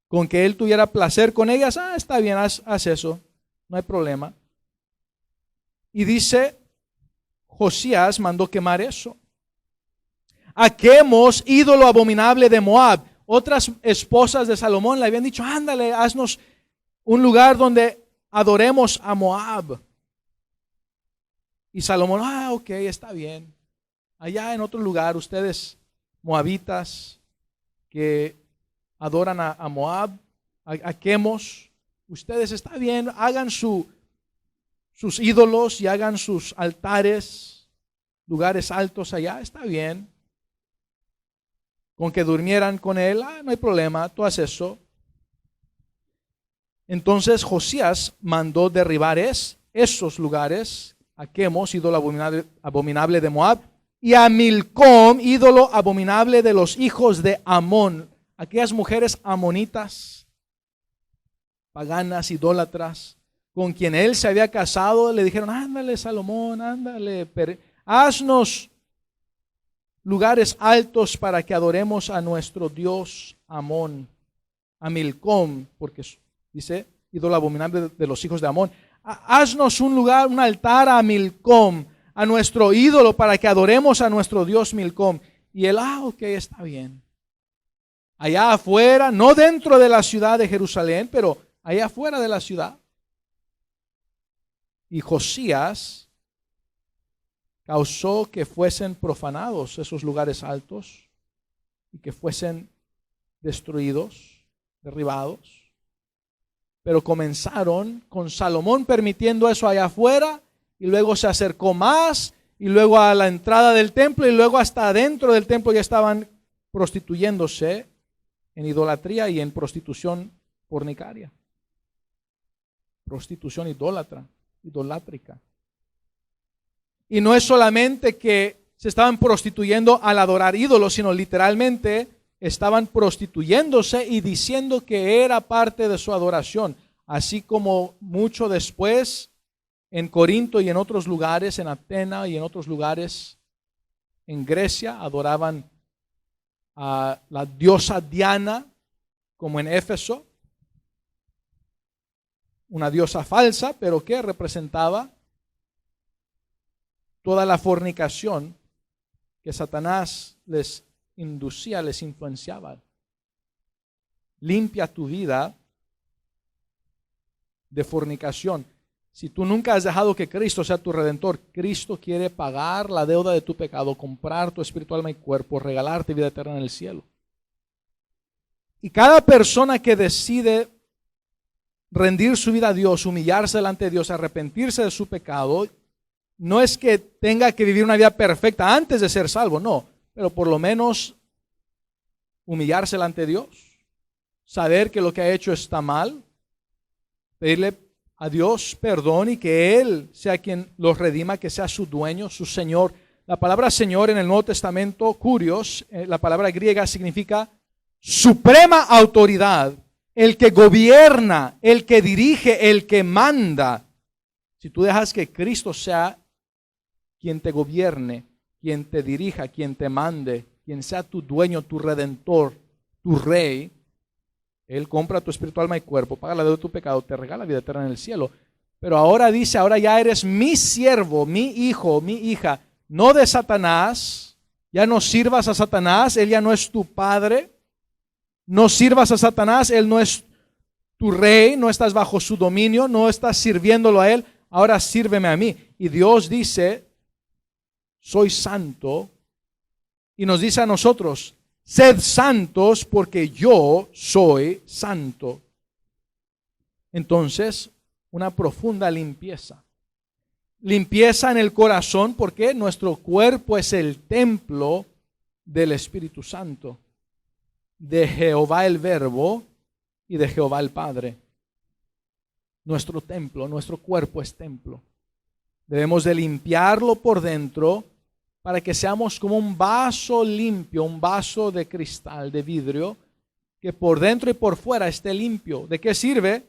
Con que él tuviera placer con ellas, está bien, haz eso, no hay problema. Y dice, Josías mandó quemar eso. A Quemos, ídolo abominable de Moab. Otras esposas de Salomón le habían dicho: ándale, haznos un lugar donde adoremos a Moab. Y Salomón: ok, está bien. Allá en otro lugar, ustedes moabitas que adoran a Moab, a Quemos, ustedes, está bien, hagan sus ídolos y hagan sus altares, lugares altos allá, está bien. Con que durmieran con él, no hay problema, tú haces eso. Entonces Josías mandó derribar esos lugares, a Quemos, ídolo abominable de Moab, y a Milcom, ídolo abominable de los hijos de Amón. Aquellas mujeres amonitas, paganas, idólatras, con quien él se había casado, le dijeron: ándale, Salomón, ándale, haznos lugares altos para que adoremos a nuestro Dios Amón. A Milcom, porque dice ídolo abominable de los hijos de Amón. Haznos un lugar, un altar a Milcom, a nuestro ídolo, para que adoremos a nuestro Dios Milcom. Y él: ok, está bien. Allá afuera, no dentro de la ciudad de Jerusalén, pero allá afuera de la ciudad. Y Josías causó que fuesen profanados esos lugares altos y que fuesen destruidos, derribados. Pero comenzaron con Salomón permitiendo eso allá afuera, y luego se acercó más, y luego a la entrada del templo, y luego hasta adentro del templo ya estaban prostituyéndose en idolatría y en prostitución fornicaria. Prostitución idolátrica. Y no es solamente que se estaban prostituyendo al adorar ídolos, sino literalmente estaban prostituyéndose y diciendo que era parte de su adoración. Así como mucho después en Corinto y en otros lugares, en Atenas y en otros lugares en Grecia, adoraban a la diosa Diana, como en Éfeso, una diosa falsa, pero que representaba toda la fornicación que Satanás les inducía, les influenciaba. Limpia tu vida de fornicación. Si tú nunca has dejado que Cristo sea tu redentor, Cristo quiere pagar la deuda de tu pecado, comprar tu espíritu, alma y cuerpo, regalarte vida eterna en el cielo. Y cada persona que decide rendir su vida a Dios, humillarse delante de Dios, arrepentirse de su pecado, no es que tenga que vivir una vida perfecta antes de ser salvo, no, pero por lo menos humillarse delante de Dios, saber que lo que ha hecho está mal, pedirle a Dios perdón y que Él sea quien los redima, que sea su dueño, su Señor. La palabra Señor en el Nuevo Testamento, kurios, la palabra griega significa suprema autoridad, el que gobierna, el que dirige, el que manda. Si tú dejas que Cristo sea quien te gobierne, quien te dirija, quien te mande, quien sea tu dueño, tu redentor, tu rey, Él compra tu espíritu, alma y cuerpo, paga la deuda de tu pecado, te regala vida eterna en el cielo. Pero ahora dice, ahora ya eres mi siervo, mi hijo, mi hija, no de Satanás. Ya no sirvas a Satanás, Él ya no es tu padre. No sirvas a Satanás, Él no es tu rey, no estás bajo su dominio, no estás sirviéndolo a Él, ahora sírveme a mí. Y Dios dice, soy santo, y nos dice a nosotros, sed santos porque yo soy santo. Entonces, una profunda limpieza. Limpieza en el corazón porque nuestro cuerpo es el templo del Espíritu Santo, de Jehová el Verbo y de Jehová el Padre. Nuestro templo, nuestro cuerpo es templo. Debemos de limpiarlo por dentro para que seamos como un vaso limpio, un vaso de cristal, de vidrio, que por dentro y por fuera esté limpio. ¿De qué sirve?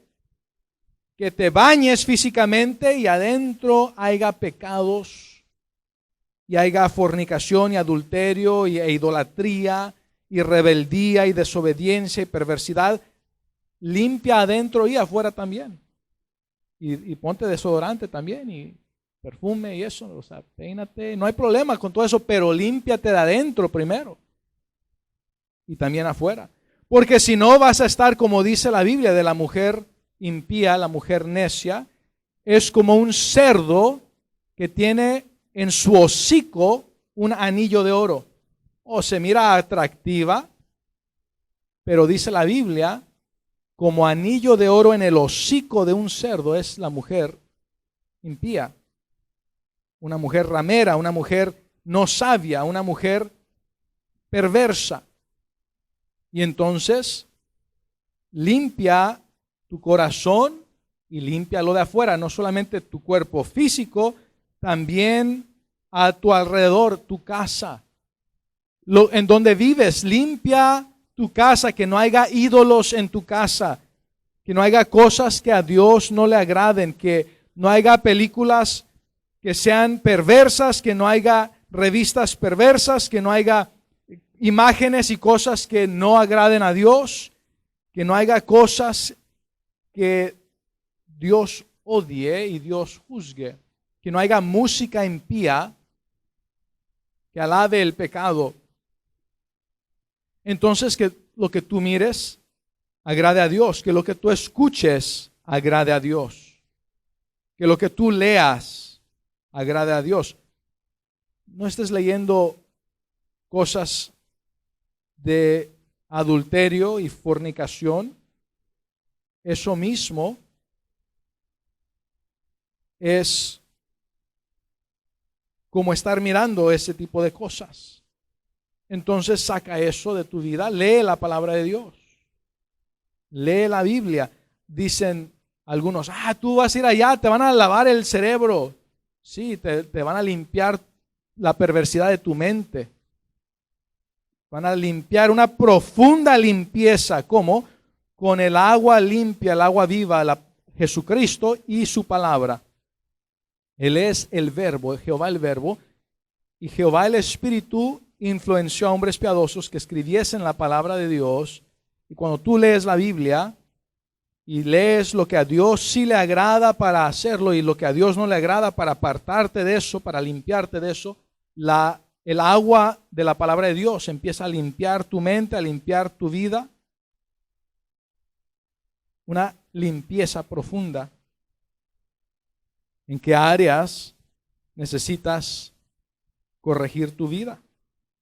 Que te bañes físicamente y adentro haya pecados, y haya fornicación y adulterio e idolatría y rebeldía y desobediencia y perversidad. Limpia adentro y afuera también. Y ponte desodorante también y perfume y eso, o sea, peínate, no hay problema con todo eso, pero límpiate de adentro primero y también afuera, porque si no vas a estar, como dice la Biblia, de la mujer impía, la mujer necia, es como un cerdo que tiene en su hocico un anillo de oro. O se mira atractiva, pero dice la Biblia, como anillo de oro en el hocico de un cerdo es la mujer impía. Una mujer ramera, una mujer no sabia, una mujer perversa. Y entonces, limpia tu corazón y limpia lo de afuera, no solamente tu cuerpo físico, también a tu alrededor, tu casa, en donde vives. Limpia tu casa, que no haya ídolos en tu casa, que no haya cosas que a Dios no le agraden, que no haya películas que sean perversas, que no haya revistas perversas, que no haya imágenes y cosas que no agraden a Dios, que no haya cosas que Dios odie y Dios juzgue, que no haya música impía que alabe el pecado. Entonces, que lo que tú mires agrade a Dios, que lo que tú escuches agrade a Dios, que lo que tú leas agrade a Dios. No estés leyendo cosas de adulterio y fornicación. Eso mismo es como estar mirando ese tipo de cosas. Entonces saca eso de tu vida, lee la palabra de Dios, lee la Biblia. Dicen algunos, tú vas a ir allá, te van a lavar el cerebro. Sí, te van a limpiar la perversidad de tu mente. Van a limpiar una profunda limpieza. ¿Cómo? Con el agua limpia, el agua viva, Jesucristo y su palabra. Él es el Verbo, Jehová el Verbo. Y Jehová el Espíritu influenció a hombres piadosos que escribiesen la palabra de Dios. Y cuando tú lees la Biblia y lees lo que a Dios sí le agrada para hacerlo y lo que a Dios no le agrada para apartarte de eso, para limpiarte de eso, el agua de la palabra de Dios empieza a limpiar tu mente, a limpiar tu vida. Una limpieza profunda. ¿En qué áreas necesitas corregir tu vida?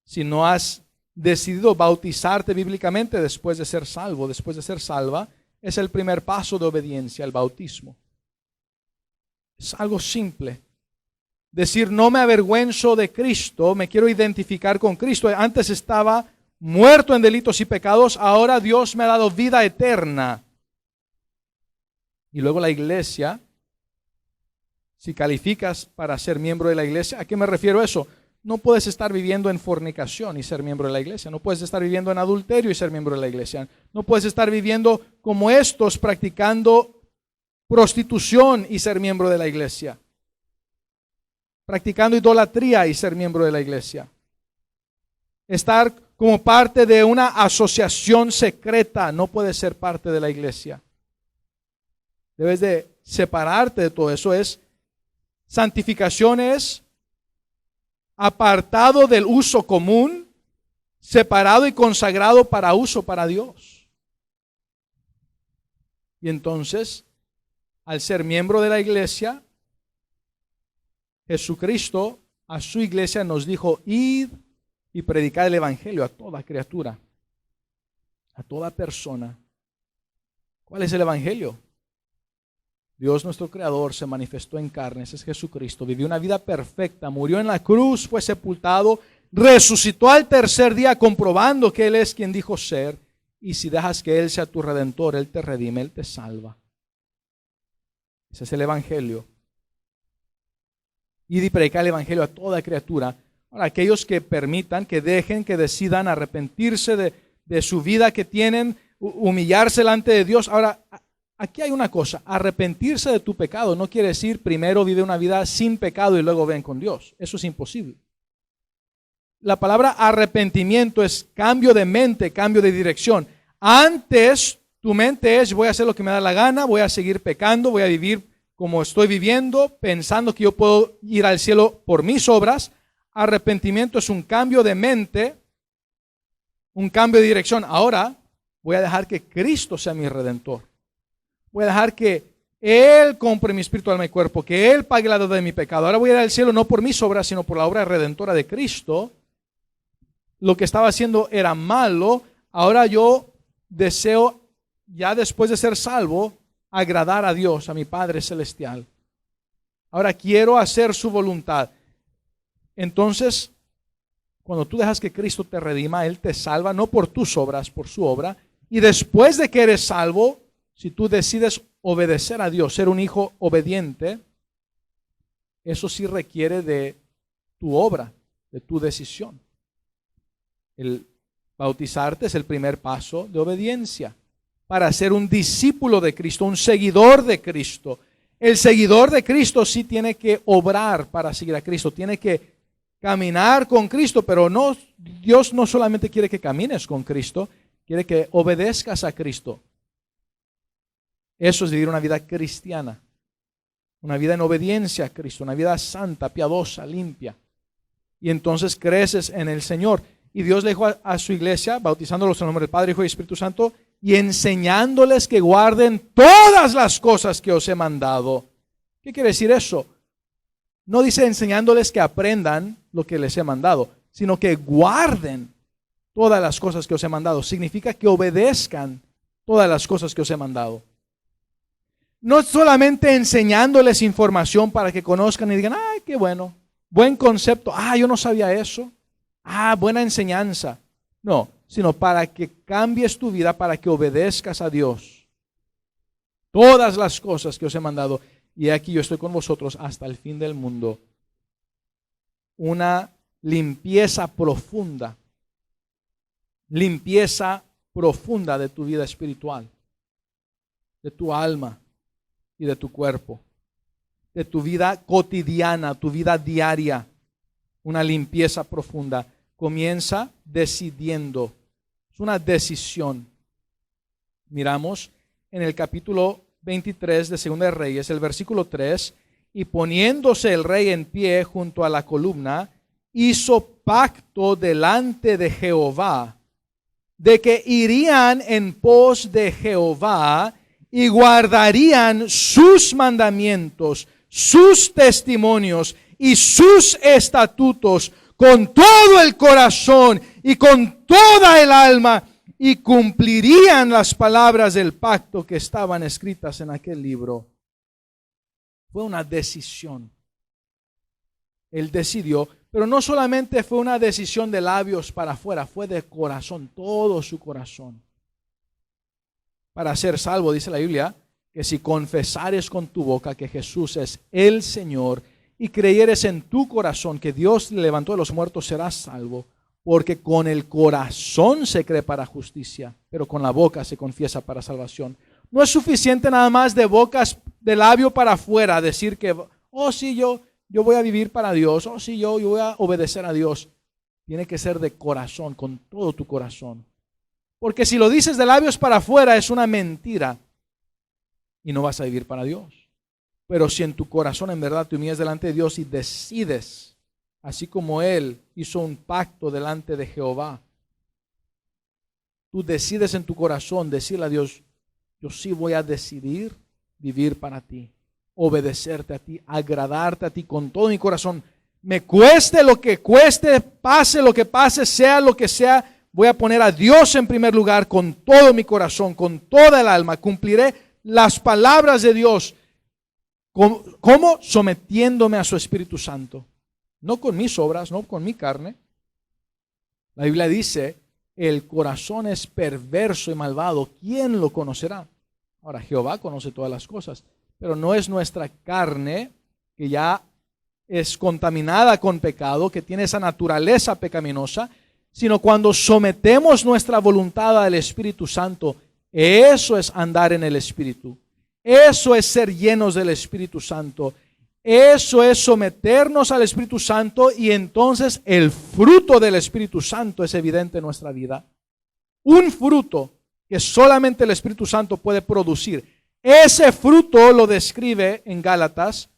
Si no has decidido bautizarte bíblicamente después de ser salvo, después de ser salva, es el primer paso de obediencia, el bautismo. Es algo simple. Decir, no me avergüenzo de Cristo, me quiero identificar con Cristo. Antes estaba muerto en delitos y pecados, ahora Dios me ha dado vida eterna. Y luego la iglesia, si calificas para ser miembro de la iglesia, ¿a qué me refiero eso? No puedes estar viviendo en fornicación y ser miembro de la iglesia. No puedes estar viviendo en adulterio y ser miembro de la iglesia. No puedes estar viviendo como estos, practicando prostitución y ser miembro de la iglesia. Practicando idolatría y ser miembro de la iglesia. Estar como parte de una asociación secreta no puede ser parte de la iglesia. Debes de separarte de todo eso. Santificación es apartado del uso común, separado y consagrado para uso para Dios. Y entonces, al ser miembro de la iglesia, Jesucristo a su iglesia nos dijo, id y predicad el evangelio a toda criatura, a toda persona. ¿Cuál es el evangelio? Dios nuestro Creador se manifestó en carne, ese es Jesucristo, vivió una vida perfecta, murió en la cruz, fue sepultado, resucitó al tercer día comprobando que Él es quien dijo ser, y si dejas que Él sea tu redentor, Él te redime, Él te salva. Ese es el evangelio. Y predicar el evangelio a toda criatura. Ahora, aquellos que permitan, que dejen, que decidan arrepentirse de su vida que tienen, humillarse delante de Dios. Ahora, aquí hay una cosa, arrepentirse de tu pecado no quiere decir primero vive una vida sin pecado y luego ven con Dios. Eso es imposible. La palabra arrepentimiento es cambio de mente, cambio de dirección. Antes tu mente es voy a hacer lo que me da la gana, voy a seguir pecando, voy a vivir como estoy viviendo, pensando que yo puedo ir al cielo por mis obras. Arrepentimiento es un cambio de mente, un cambio de dirección. Ahora voy a dejar que Cristo sea mi redentor. Voy a dejar que Él compre mi espíritu, alma y cuerpo, que Él pague la deuda de mi pecado. Ahora voy a ir al cielo no por mis obras, sino por la obra redentora de Cristo. Lo que estaba haciendo era malo. Ahora yo deseo, ya después de ser salvo, agradar a Dios, a mi Padre Celestial. Ahora quiero hacer su voluntad. Entonces, cuando tú dejas que Cristo te redima, Él te salva, no por tus obras, por su obra. Y después de que eres salvo, si tú decides obedecer a Dios, ser un hijo obediente, eso sí requiere de tu obra, de tu decisión. El bautizarte es el primer paso de obediencia para ser un discípulo de Cristo, un seguidor de Cristo. El seguidor de Cristo sí tiene que obrar para seguir a Cristo, tiene que caminar con Cristo, pero no, Dios no solamente quiere que camines con Cristo, quiere que obedezcas a Cristo. Eso es vivir una vida cristiana, una vida en obediencia a Cristo, una vida santa, piadosa, limpia. Y entonces creces en el Señor. Y Dios le dijo a su iglesia, bautizándolos en el nombre del Padre, Hijo y Espíritu Santo, y enseñándoles que guarden todas las cosas que os he mandado. ¿Qué quiere decir eso? No dice enseñándoles que aprendan lo que les he mandado, sino que guarden todas las cosas que os he mandado. Significa que obedezcan todas las cosas que os he mandado. No solamente enseñándoles información para que conozcan y digan, ay, qué bueno, buen concepto, yo no sabía eso, buena enseñanza. No, sino para que cambies tu vida, para que obedezcas a Dios. Todas las cosas que os he mandado, y aquí yo estoy con vosotros hasta el fin del mundo. Una limpieza profunda de tu vida espiritual, de tu alma y de tu cuerpo, de tu vida cotidiana, tu vida diaria, una limpieza profunda. Comienza decidiendo, es una decisión. Miramos en el capítulo 23 de Segunda de Reyes, el versículo 3, y poniéndose el rey en pie junto a la columna, hizo pacto delante de Jehová, de que irían en pos de Jehová y guardarían sus mandamientos, sus testimonios y sus estatutos con todo el corazón y con toda el alma, y cumplirían las palabras del pacto que estaban escritas en aquel libro. Fue una decisión. Él decidió, pero no solamente fue una decisión de labios para afuera, fue de corazón, todo su corazón. Para ser salvo, dice la Biblia, que si confesares con tu boca que Jesús es el Señor y creyeres en tu corazón que Dios le levantó de los muertos, serás salvo. Porque con el corazón se cree para justicia, pero con la boca se confiesa para salvación. No es suficiente nada más de bocas, de labio para afuera, decir que, oh sí, yo voy a vivir para Dios, oh sí, yo voy a obedecer a Dios. Tiene que ser de corazón, con todo tu corazón. Porque si lo dices de labios para afuera es una mentira y no vas a vivir para Dios. Pero si en tu corazón en verdad te humillas delante de Dios y decides, así como Él hizo un pacto delante de Jehová, tú decides en tu corazón decirle a Dios, yo sí voy a decidir vivir para ti, obedecerte a ti, agradarte a ti con todo mi corazón. Me cueste lo que cueste, pase lo que pase, sea lo que sea, voy a poner a Dios en primer lugar con todo mi corazón, con toda el alma. Cumpliré las palabras de Dios. ¿Cómo? Sometiéndome a su Espíritu Santo. No con mis obras, no con mi carne. La Biblia dice, el corazón es perverso y malvado. ¿Quién lo conocerá? Ahora, Jehová conoce todas las cosas, pero no es nuestra carne que ya es contaminada con pecado, que tiene esa naturaleza pecaminosa, sino cuando sometemos nuestra voluntad al Espíritu Santo, eso es andar en el Espíritu. Eso es ser llenos del Espíritu Santo. Eso es someternos al Espíritu Santo y entonces el fruto del Espíritu Santo es evidente en nuestra vida. Un fruto que solamente el Espíritu Santo puede producir. Ese fruto lo describe en Gálatas,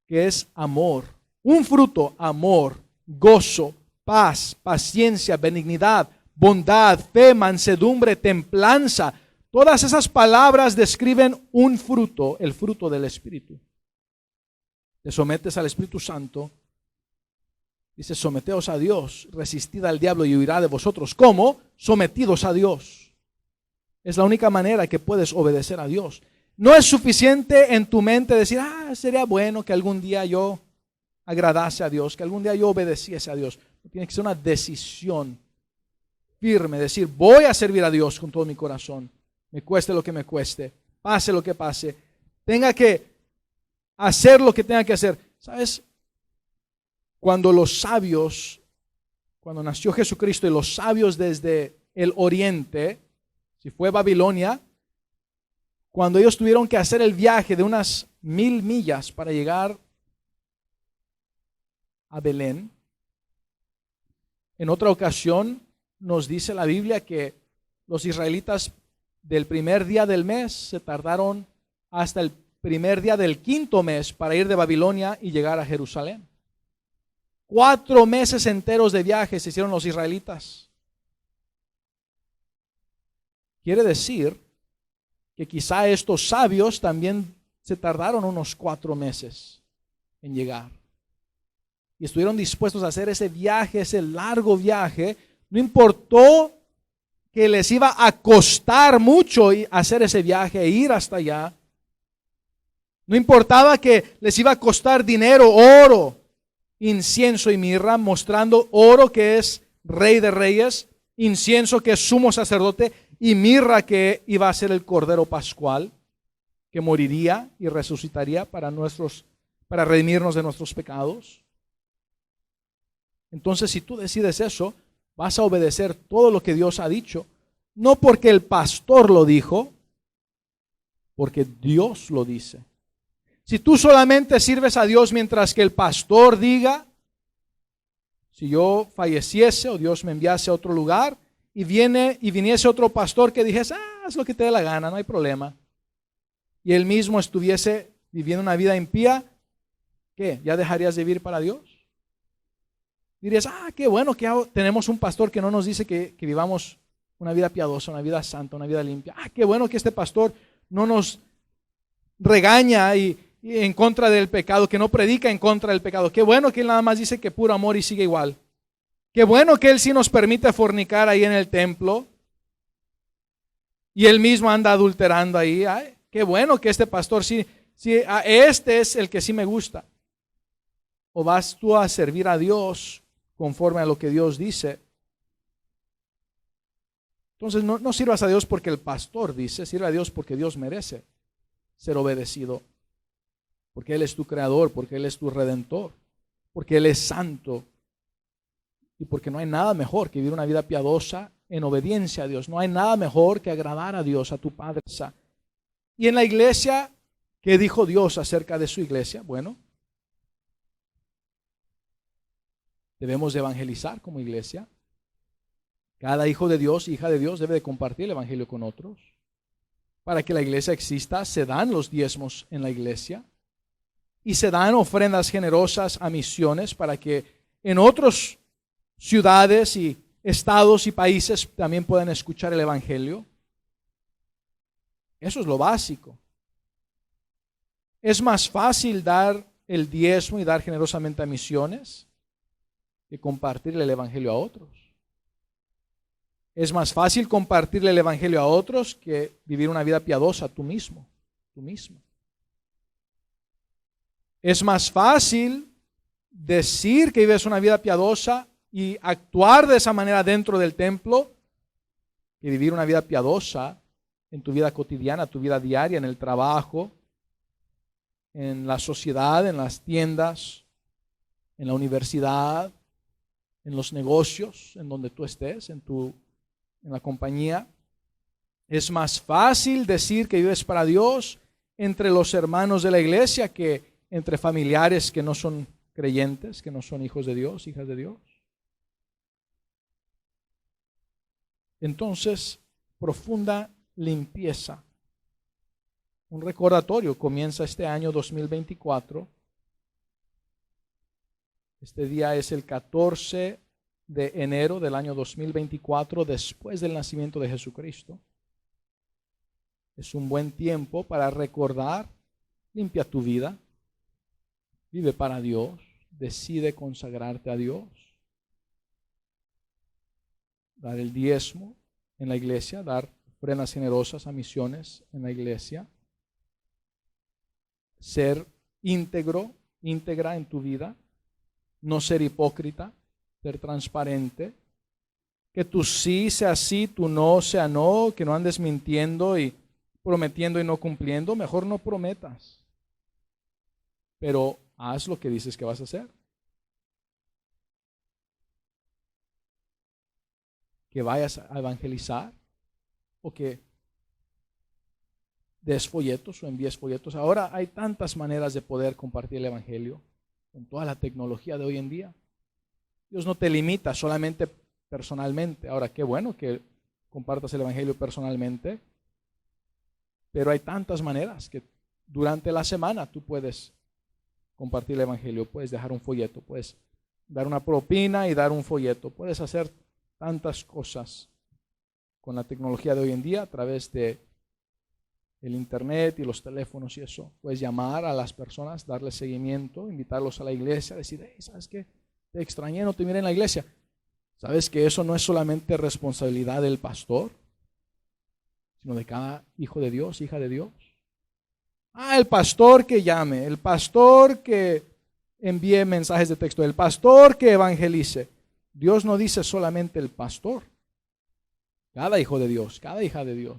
que es amor. Un fruto, amor, gozo, paz, paciencia, benignidad, bondad, fe, mansedumbre, templanza. Todas esas palabras describen un fruto, el fruto del Espíritu. Te sometes al Espíritu Santo, dice, someteos a Dios, resistid al diablo y huirá de vosotros. ¿Cómo? Sometidos a Dios. Es la única manera que puedes obedecer a Dios. No es suficiente en tu mente decir, sería bueno que algún día yo agradase a Dios, que algún día yo obedeciese a Dios. Tiene que ser una decisión firme, decir, voy a servir a Dios con todo mi corazón, me cueste lo que me cueste, pase lo que pase, tenga que hacer lo que tenga que hacer. ¿Sabes? Cuando los sabios, cuando nació Jesucristo y los sabios desde el oriente, si fue Babilonia, cuando ellos tuvieron que hacer el viaje de unas 1000 millas para llegar a Belén, en otra ocasión nos dice la Biblia que los israelitas del primer día del mes se tardaron hasta el primer día del quinto mes para ir de Babilonia y llegar a Jerusalén. 4 meses enteros de viaje se hicieron los israelitas. Quiere decir que quizá estos sabios también se tardaron unos 4 meses en llegar. Y estuvieron dispuestos a hacer ese viaje, ese largo viaje. No importó que les iba a costar mucho hacer ese viaje e ir hasta allá. No importaba que les iba a costar dinero, oro, incienso y mirra, mostrando oro que es rey de reyes, incienso que es sumo sacerdote y mirra que iba a ser el cordero pascual que moriría y resucitaría para redimirnos de nuestros pecados. Entonces, si tú decides eso, vas a obedecer todo lo que Dios ha dicho, no porque el pastor lo dijo, porque Dios lo dice. Si tú solamente sirves a Dios mientras que el pastor diga, si yo falleciese o Dios me enviase a otro lugar y viniese otro pastor que dijese, haz lo que te dé la gana, no hay problema, y él mismo estuviese viviendo una vida impía, ¿qué? ¿Ya dejarías de vivir para Dios? Dirías, qué bueno que tenemos un pastor que no nos dice que vivamos una vida piadosa, una vida santa, una vida limpia. Qué bueno que este pastor no nos regaña y y en contra del pecado, que no predica en contra del pecado. Qué bueno que él nada más dice que puro amor y sigue igual. Qué bueno que él sí nos permite fornicar ahí en el templo y él mismo anda adulterando ahí. Ay, qué bueno que este pastor sí, este es el que sí me gusta. ¿O vas tú a servir a Dios conforme a lo que Dios dice? Entonces no sirvas a Dios porque el pastor dice, sirve a Dios porque Dios merece ser obedecido. Porque Él es tu creador, porque Él es tu redentor, porque Él es santo. Y porque no hay nada mejor que vivir una vida piadosa en obediencia a Dios. No hay nada mejor que agradar a Dios, a tu Padre. Y en la iglesia, ¿qué dijo Dios acerca de su iglesia? Bueno, debemos de evangelizar como iglesia. Cada hijo de Dios, hija de Dios, debe de compartir el evangelio con otros. Para que la iglesia exista, se dan los diezmos en la iglesia y se dan ofrendas generosas a misiones para que en otros ciudades y estados y países también puedan escuchar el evangelio. Eso es lo básico. Es más fácil dar el diezmo y dar generosamente a misiones que compartirle el evangelio a otros. Es más fácil compartirle el evangelio a otros que vivir una vida piadosa tú mismo, tú mismo. Es más fácil decir que vives una vida piadosa y actuar de esa manera dentro del templo que vivir una vida piadosa en tu vida cotidiana, tu vida diaria, en el trabajo, en la sociedad, en las tiendas, en la universidad, en los negocios, en donde tú estés, en la compañía. Es más fácil decir que vives para Dios entre los hermanos de la iglesia que entre familiares que no son creyentes, que no son hijos de Dios, hijas de Dios. Entonces, profunda limpieza. Un recordatorio comienza este año 2024. Este día es el 14 de enero del año 2024, después del nacimiento de Jesucristo. Es un buen tiempo para recordar, limpia tu vida, vive para Dios, decide consagrarte a Dios, dar el diezmo en la iglesia, dar ofrendas generosas a misiones en la iglesia, ser íntegro, íntegra en tu vida, no ser hipócrita, ser transparente, que tu sí sea sí, tu no sea no, que no andes mintiendo y prometiendo y no cumpliendo. Mejor no prometas, pero haz lo que dices que vas a hacer. Que vayas a evangelizar o que des folletos o envíes folletos. Ahora hay tantas maneras de poder compartir el evangelio con toda la tecnología de hoy en día. Dios no te limita solamente personalmente. Ahora, qué bueno que compartas el evangelio personalmente, pero hay tantas maneras que durante la semana tú puedes compartir el evangelio. Puedes dejar un folleto, puedes dar una propina y dar un folleto. Puedes hacer tantas cosas con la tecnología de hoy en día a través de el internet y los teléfonos y eso. Puedes llamar a las personas, darles seguimiento, invitarlos a la iglesia, decir, hey, ¿sabes qué? Te extrañé, no te miré en la iglesia. ¿Sabes que eso no es solamente responsabilidad del pastor, sino de cada hijo de Dios, hija de Dios? El pastor que llame, el pastor que envíe mensajes de texto, el pastor que evangelice. Dios no dice solamente el pastor. Cada hijo de Dios, cada hija de Dios.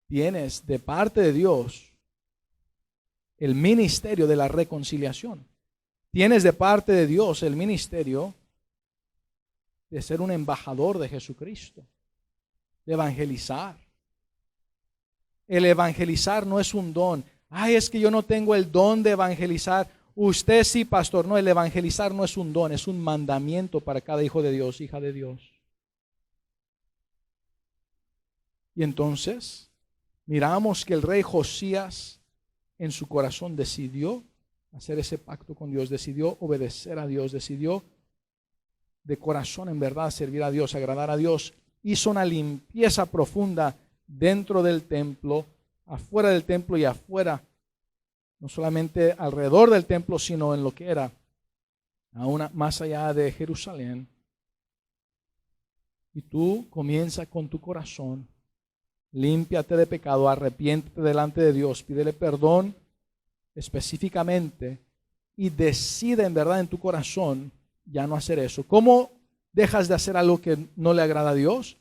Tienes de parte de Dios el ministerio de la reconciliación. Tienes de parte de Dios el ministerio de ser un embajador de Jesucristo, de evangelizar. El evangelizar no es un don. Es que yo no tengo el don de evangelizar. Usted sí, pastor. No, el evangelizar no es un don, es un mandamiento para cada hijo de Dios, hija de Dios. Y entonces miramos que el rey Josías en su corazón decidió hacer ese pacto con Dios, decidió obedecer a Dios, decidió de corazón en verdad servir a Dios, agradar a Dios. Hizo una limpieza profunda dentro del templo, afuera del templo y afuera no solamente alrededor del templo, sino en lo que era aún más allá de Jerusalén. Y tú comienza con tu corazón, límpiate de pecado, arrepiéntete delante de Dios, pídele perdón específicamente y decide en verdad en tu corazón ya no hacer eso. ¿Cómo dejas de hacer algo que no le agrada a Dios?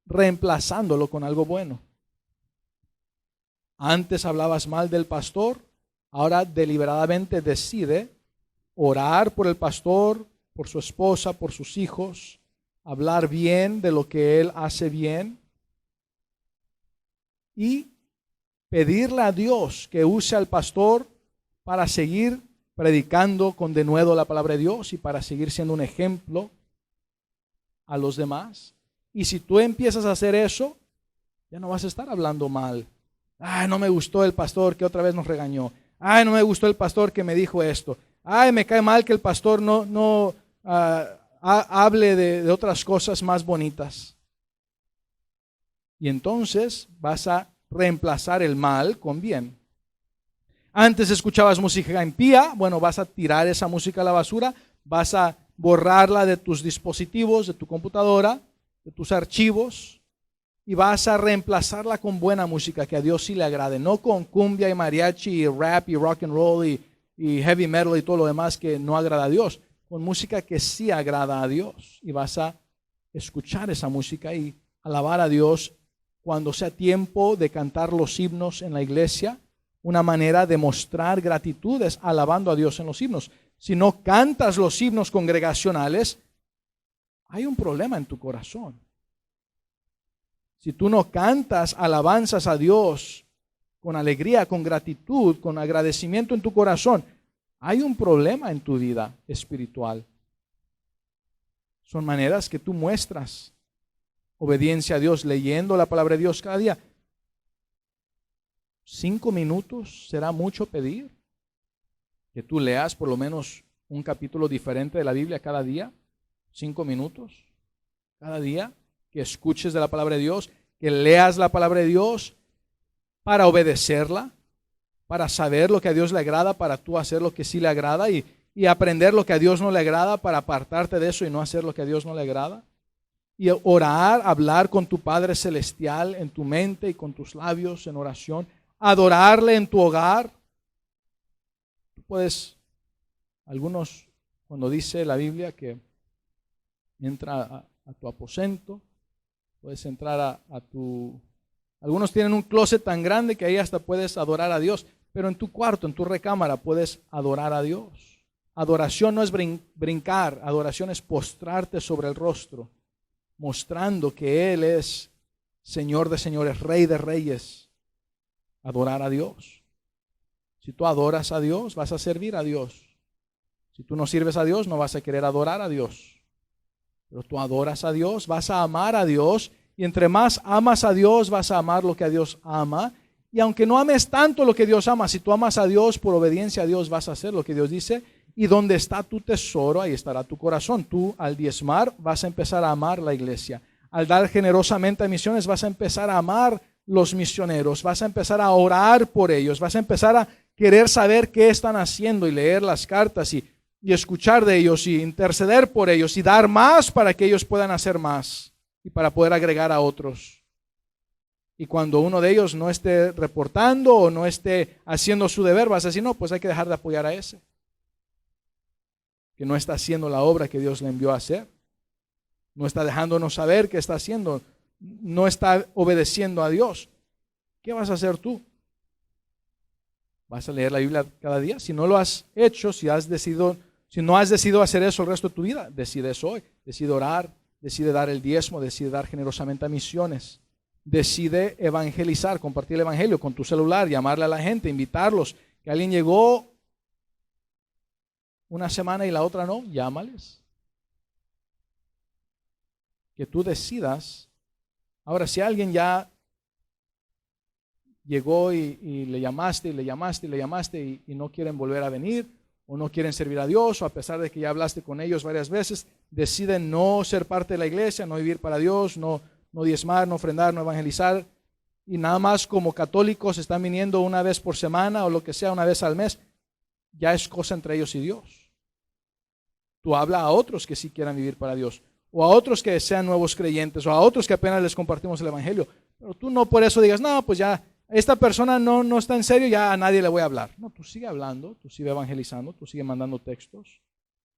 Reemplazándolo con algo bueno. Antes hablabas mal del pastor, ahora deliberadamente decide orar por el pastor, por su esposa, por sus hijos, hablar bien de lo que él hace bien y pedirle a Dios que use al pastor para seguir predicando con denuedo la palabra de Dios y para seguir siendo un ejemplo a los demás. Y si tú empiezas a hacer eso, ya no vas a estar hablando mal. Ay, no me gustó el pastor que otra vez nos regañó. Ay, no me gustó el pastor que me dijo esto. Ay, me cae mal que el pastor no hable de otras cosas más bonitas. Y entonces vas a reemplazar el mal con bien. Antes escuchabas música impía, bueno, vas a tirar esa música a la basura, vas a borrarla de tus dispositivos, de tu computadora, de tus archivos, y vas a reemplazarla con buena música que a Dios sí le agrade, no con cumbia y mariachi y rap y rock and roll y heavy metal y todo lo demás que no agrada a Dios, con música que sí agrada a Dios. Y vas a escuchar esa música y alabar a Dios cuando sea tiempo de cantar los himnos en la iglesia. Una manera de mostrar gratitud es alabando a Dios en los himnos. Si no cantas los himnos congregacionales, hay un problema en tu corazón. Si tú no cantas alabanzas a Dios con alegría, con gratitud, con agradecimiento en tu corazón, hay un problema en tu vida espiritual. Son maneras que tú muestras obediencia a Dios, leyendo la palabra de Dios cada día. 5 minutos será mucho pedir que tú leas por lo menos un capítulo diferente de la Biblia cada día. 5 minutos cada día, que escuches de la palabra de Dios, que leas la palabra de Dios para obedecerla, para saber lo que a Dios le agrada, para tú hacer lo que sí le agrada y aprender lo que a Dios no le agrada para apartarte de eso y no hacer lo que a Dios no le agrada. Y orar, hablar con tu Padre Celestial en tu mente y con tus labios en oración, adorarle en tu hogar. Tú puedes, algunos, cuando dice la Biblia que entra a tu aposento, puedes entrar a tu... Algunos tienen un closet tan grande que ahí hasta puedes adorar a Dios, pero en tu cuarto, en tu recámara, puedes adorar a Dios. Adoración no es brincar, adoración es postrarte sobre el rostro, mostrando que Él es Señor de señores, Rey de reyes. Adorar a Dios. Si tú adoras a Dios, vas a servir a Dios. Si tú no sirves a Dios, no vas a querer adorar a Dios. Pero tú adoras a Dios, vas a amar a Dios, y entre más amas a Dios, vas a amar lo que a Dios ama. Y aunque no ames tanto lo que Dios ama, si tú amas a Dios por obediencia a Dios, vas a hacer lo que Dios dice. Y donde está tu tesoro, ahí estará tu corazón. Tú, al diezmar, vas a empezar a amar la iglesia. Al dar generosamente a misiones, vas a empezar a amar los misioneros. Vas a empezar a orar por ellos. Vas a empezar a querer saber qué están haciendo y leer las cartas y escuchar de ellos y interceder por ellos y dar más para que ellos puedan hacer más y para poder agregar a otros. Y cuando uno de ellos no esté reportando o no esté haciendo su deber, vas a decir, no, pues hay que dejar de apoyar a ese, que no está haciendo la obra que Dios le envió a hacer. No está dejándonos saber qué está haciendo. No está obedeciendo a Dios. ¿Qué vas a hacer tú? ¿Vas a leer la Biblia cada día? Si no lo has hecho, si no has decidido hacer eso el resto de tu vida, decide eso hoy. Decide orar, decide dar el diezmo, decide dar generosamente a misiones. Decide evangelizar, compartir el evangelio con tu celular, llamarle a la gente, invitarlos. Que alguien llegó una semana y la otra no, llámales. Que tú decidas. Ahora, si alguien ya llegó y le llamaste y no quieren volver a venir o no quieren servir a Dios, o a pesar de que ya hablaste con ellos varias veces, deciden no ser parte de la iglesia, no vivir para Dios, no diezmar, no ofrendar, no evangelizar, y nada más como católicos están viniendo una vez por semana o lo que sea, una vez al mes, ya es cosa entre ellos y Dios. Tú habla a otros que sí quieran vivir para Dios, o a otros que sean nuevos creyentes, o a otros que apenas les compartimos el Evangelio. Pero tú no por eso digas, no, pues ya, esta persona no está en serio, ya a nadie le voy a hablar. No, tú sigue hablando, tú sigue evangelizando, tú sigue mandando textos.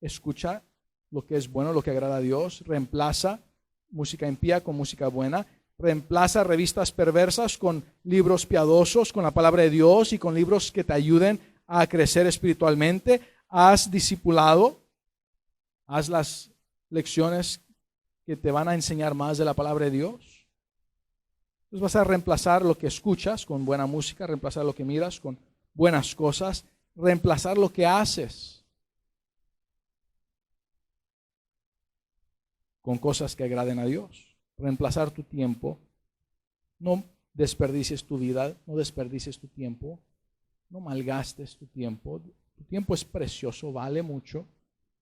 Escucha lo que es bueno, lo que agrada a Dios. Reemplaza música impía con música buena. Reemplaza revistas perversas con libros piadosos, con la palabra de Dios y con libros que te ayuden a crecer espiritualmente. Haz discipulado, haz las lecciones que te van a enseñar más de la palabra de Dios. Entonces vas a reemplazar lo que escuchas con buena música, reemplazar lo que miras con buenas cosas, reemplazar lo que haces con cosas que agraden a Dios. Reemplazar tu tiempo. No desperdicies tu vida, no desperdicies tu tiempo, no malgastes tu tiempo. Tu tiempo es precioso, vale mucho.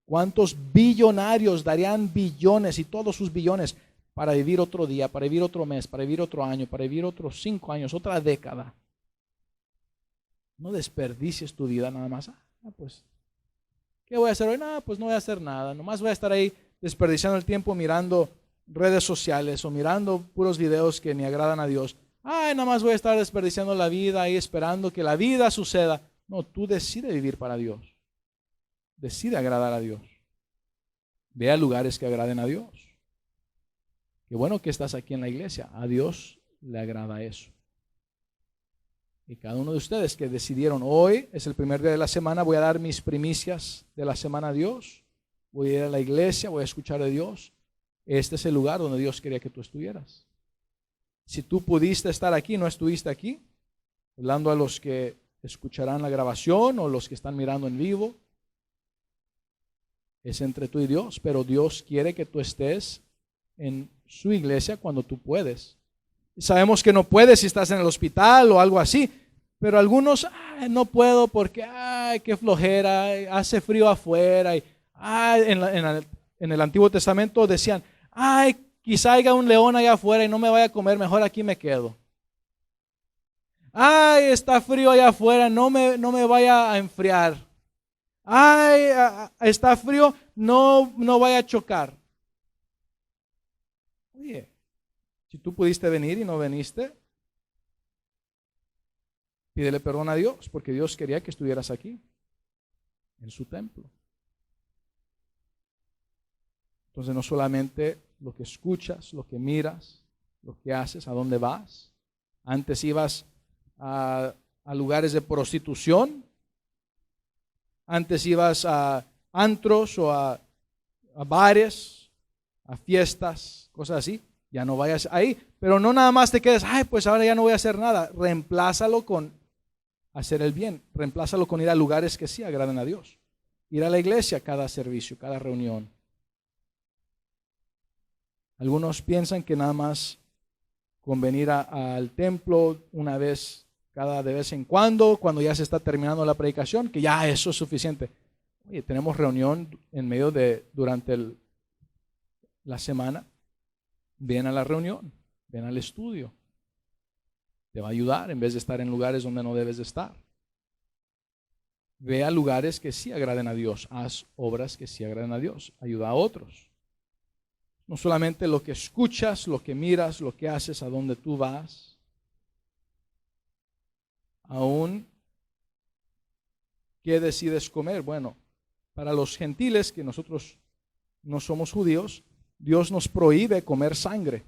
¿Cuántos billonarios darían billones y todos sus billones para vivir otro día, para vivir otro mes, para vivir otro año, para vivir otros 5 años, otra década? No desperdicies tu vida nada más. Pues, ¿qué voy a hacer hoy? No, pues no voy a hacer nada. Nomás voy a estar ahí desperdiciando el tiempo mirando redes sociales o mirando puros videos que ni agradan a Dios. Nada más voy a estar desperdiciando la vida ahí esperando que la vida suceda. No, tú decides vivir para Dios. Decide agradar a Dios. Ve a lugares que agraden a Dios. Qué bueno que estás aquí en la iglesia. A Dios le agrada eso. Y cada uno de ustedes que decidieron, hoy es el primer día de la semana, voy a dar mis primicias de la semana a Dios. Voy a ir a la iglesia, voy a escuchar a Dios. Este es el lugar donde Dios quería que tú estuvieras. Si tú pudiste estar aquí, no estuviste aquí, hablando a los que escucharán la grabación o los que están mirando en vivo, es entre tú y Dios, pero Dios quiere que tú estés en su iglesia cuando tú puedes. Sabemos que no puedes si estás en el hospital o algo así, pero algunos, no puedo porque, qué flojera, hace frío afuera. Y, en el Antiguo Testamento decían, quizá haya un león allá afuera y no me vaya a comer, mejor aquí me quedo. Está frío allá afuera, no me vaya a enfriar. Está frío, no vaya a chocar. Oye, si tú pudiste venir y no viniste, pídele perdón a Dios, porque Dios quería que estuvieras aquí, en su templo. Entonces no solamente lo que escuchas, lo que miras, lo que haces, a dónde vas. Antes ibas a lugares de prostitución, antes ibas a antros o a bares, a fiestas, cosas así. Ya no vayas ahí, pero no nada más te quedes, pues ahora ya no voy a hacer nada. Reemplázalo con hacer el bien, reemplázalo con ir a lugares que sí agraden a Dios. Ir a la iglesia cada servicio, cada reunión. Algunos piensan que nada más con venir al templo una vez, de vez en cuando ya se está terminando la predicación, que ya eso es suficiente. Oye, tenemos reunión en medio durante la semana. Ven a la reunión, ven al estudio. Te va a ayudar en vez de estar en lugares donde no debes de estar. Ve a lugares que sí agraden a Dios. Haz obras que sí agraden a Dios. Ayuda a otros. No solamente lo que escuchas, lo que miras, lo que haces, a dónde tú vas. Aún, ¿qué decides comer? Bueno, para los gentiles, que nosotros no somos judíos, Dios nos prohíbe comer sangre.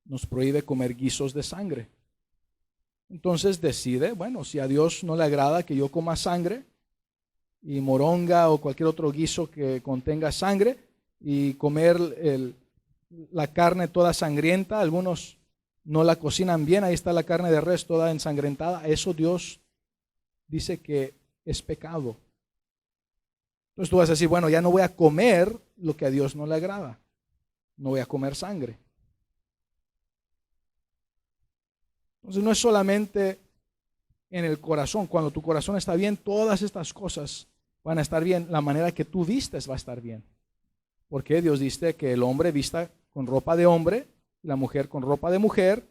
Nos prohíbe comer guisos de sangre. Entonces decide, bueno, si a Dios no le agrada que yo coma sangre y moronga o cualquier otro guiso que contenga sangre y comer la carne toda sangrienta, algunos no la cocinan bien, ahí está la carne de res toda ensangrentada, eso Dios dice que es pecado. Entonces tú vas a decir, bueno, ya no voy a comer lo que a Dios no le agrada, no voy a comer sangre. Entonces no es solamente en el corazón, cuando tu corazón está bien, todas estas cosas van a estar bien, la manera que tú vistes va a estar bien. Porque Dios dice que el hombre vista con ropa de hombre, la mujer con ropa de mujer,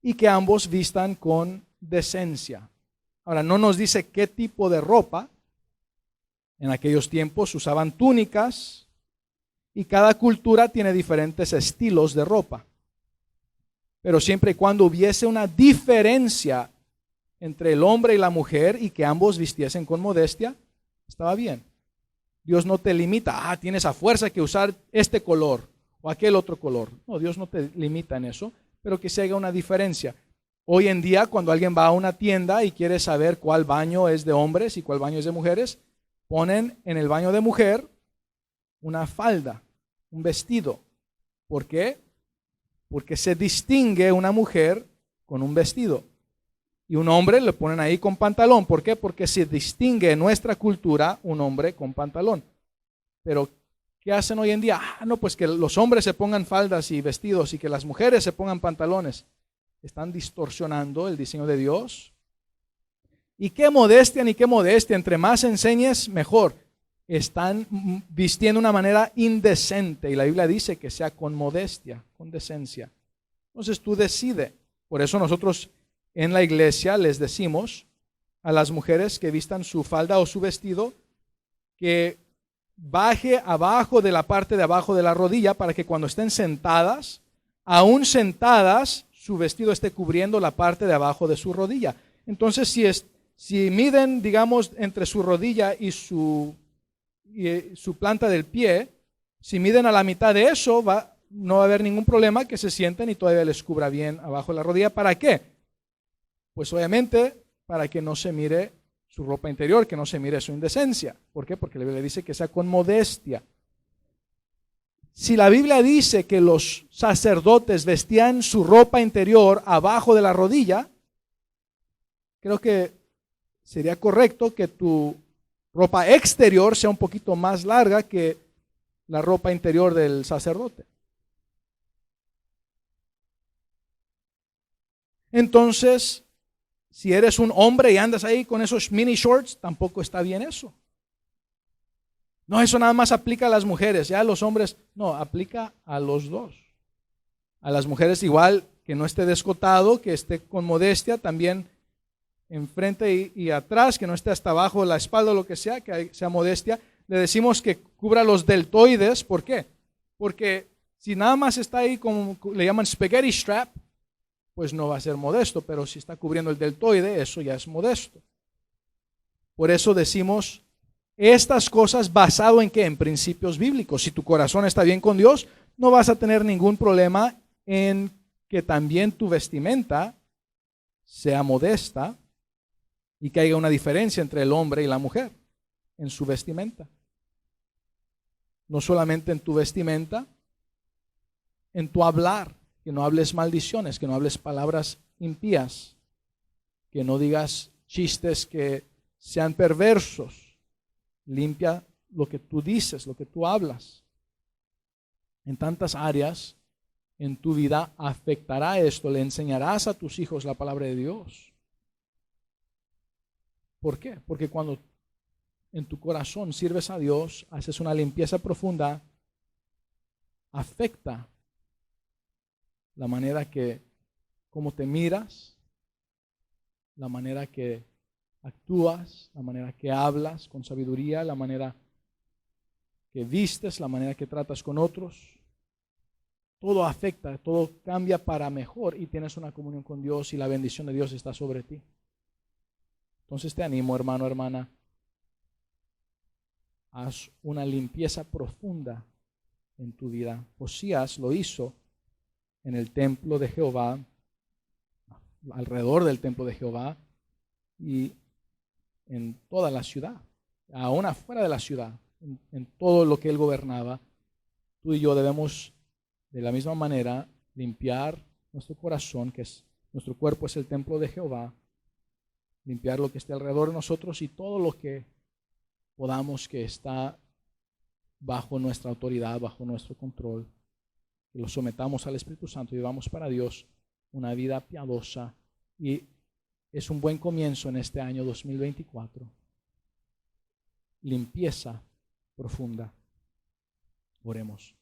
y que ambos vistan con decencia. Ahora, no nos dice qué tipo de ropa. En aquellos tiempos usaban túnicas y cada cultura tiene diferentes estilos de ropa. Pero siempre y cuando hubiese una diferencia entre el hombre y la mujer y que ambos vistiesen con modestia, estaba bien. Dios no te limita, tienes a fuerza que usar este color o aquel otro color. No, Dios no te limita en eso, pero que se haga una diferencia. Hoy en día, cuando alguien va a una tienda y quiere saber cuál baño es de hombres y cuál baño es de mujeres, ponen en el baño de mujer una falda, un vestido. ¿Por qué? Porque se distingue una mujer con un vestido. Y un hombre le ponen ahí con pantalón. ¿Por qué? Porque se distingue en nuestra cultura un hombre con pantalón. Pero, ¿qué hacen hoy en día? No, pues que los hombres se pongan faldas y vestidos y que las mujeres se pongan pantalones. Están distorsionando el diseño de Dios. Y qué modestia ni qué modestia. Entre más enseñes, mejor. Están vistiendo de una manera indecente. Y la Biblia dice que sea con modestia, con decencia. Entonces tú decides. Por eso nosotros en la iglesia les decimos a las mujeres que vistan su falda o su vestido que baje abajo de la parte de abajo de la rodilla para que cuando estén sentadas, aún sentadas, su vestido esté cubriendo la parte de abajo de su rodilla. Entonces, si miden, digamos, entre su rodilla y su planta del pie, si miden a la mitad de eso, no va a haber ningún problema que se sienten y todavía les cubra bien abajo de la rodilla. ¿Para qué? Pues obviamente para que no se mire su ropa interior, que no se mire su indecencia. ¿Por qué? Porque la Biblia dice que sea con modestia. Si la Biblia dice que los sacerdotes vestían su ropa interior abajo de la rodilla, creo que sería correcto que tu ropa exterior sea un poquito más larga que la ropa interior del sacerdote. Entonces, si eres un hombre y andas ahí con esos mini shorts, tampoco está bien eso. No, eso nada más aplica a las mujeres, ya a los hombres, no, aplica a los dos. A las mujeres igual, que no esté descotado, que esté con modestia, también enfrente y atrás, que no esté hasta abajo de la espalda o lo que sea sea modestia. Le decimos que cubra los deltoides, ¿por qué? Porque si nada más está ahí como le llaman spaghetti strap, pues no va a ser modesto, pero si está cubriendo el deltoide, eso ya es modesto. Por eso decimos estas cosas basado en ¿qué? En principios bíblicos. Si tu corazón está bien con Dios, no vas a tener ningún problema en que también tu vestimenta sea modesta y que haya una diferencia entre el hombre y la mujer en su vestimenta. No solamente en tu vestimenta, en tu hablar. Que no hables maldiciones, que no hables palabras impías, que no digas chistes que sean perversos. Limpia lo que tú dices, lo que tú hablas. En tantas áreas en tu vida afectará esto, le enseñarás a tus hijos la palabra de Dios. ¿Por qué? Porque cuando en tu corazón sirves a Dios, haces una limpieza profunda, afecta la manera que, cómo te miras, la manera que actúas, la manera que hablas con sabiduría, la manera que vistes, la manera que tratas con otros. Todo afecta, todo cambia para mejor y tienes una comunión con Dios y la bendición de Dios está sobre ti. Entonces te animo, hermano, hermana, haz una limpieza profunda en tu vida. Josías lo hizo en el templo de Jehová, alrededor del templo de Jehová y en toda la ciudad, aún afuera de la ciudad, en todo lo que él gobernaba. Tú y yo debemos de la misma manera limpiar nuestro corazón, que es nuestro cuerpo es el templo de Jehová, limpiar lo que esté alrededor de nosotros y todo lo que podamos que está bajo nuestra autoridad, bajo nuestro control. Que lo sometamos al Espíritu Santo y vivamos para Dios una vida piadosa. Y es un buen comienzo en este año 2024. Limpieza profunda. Oremos.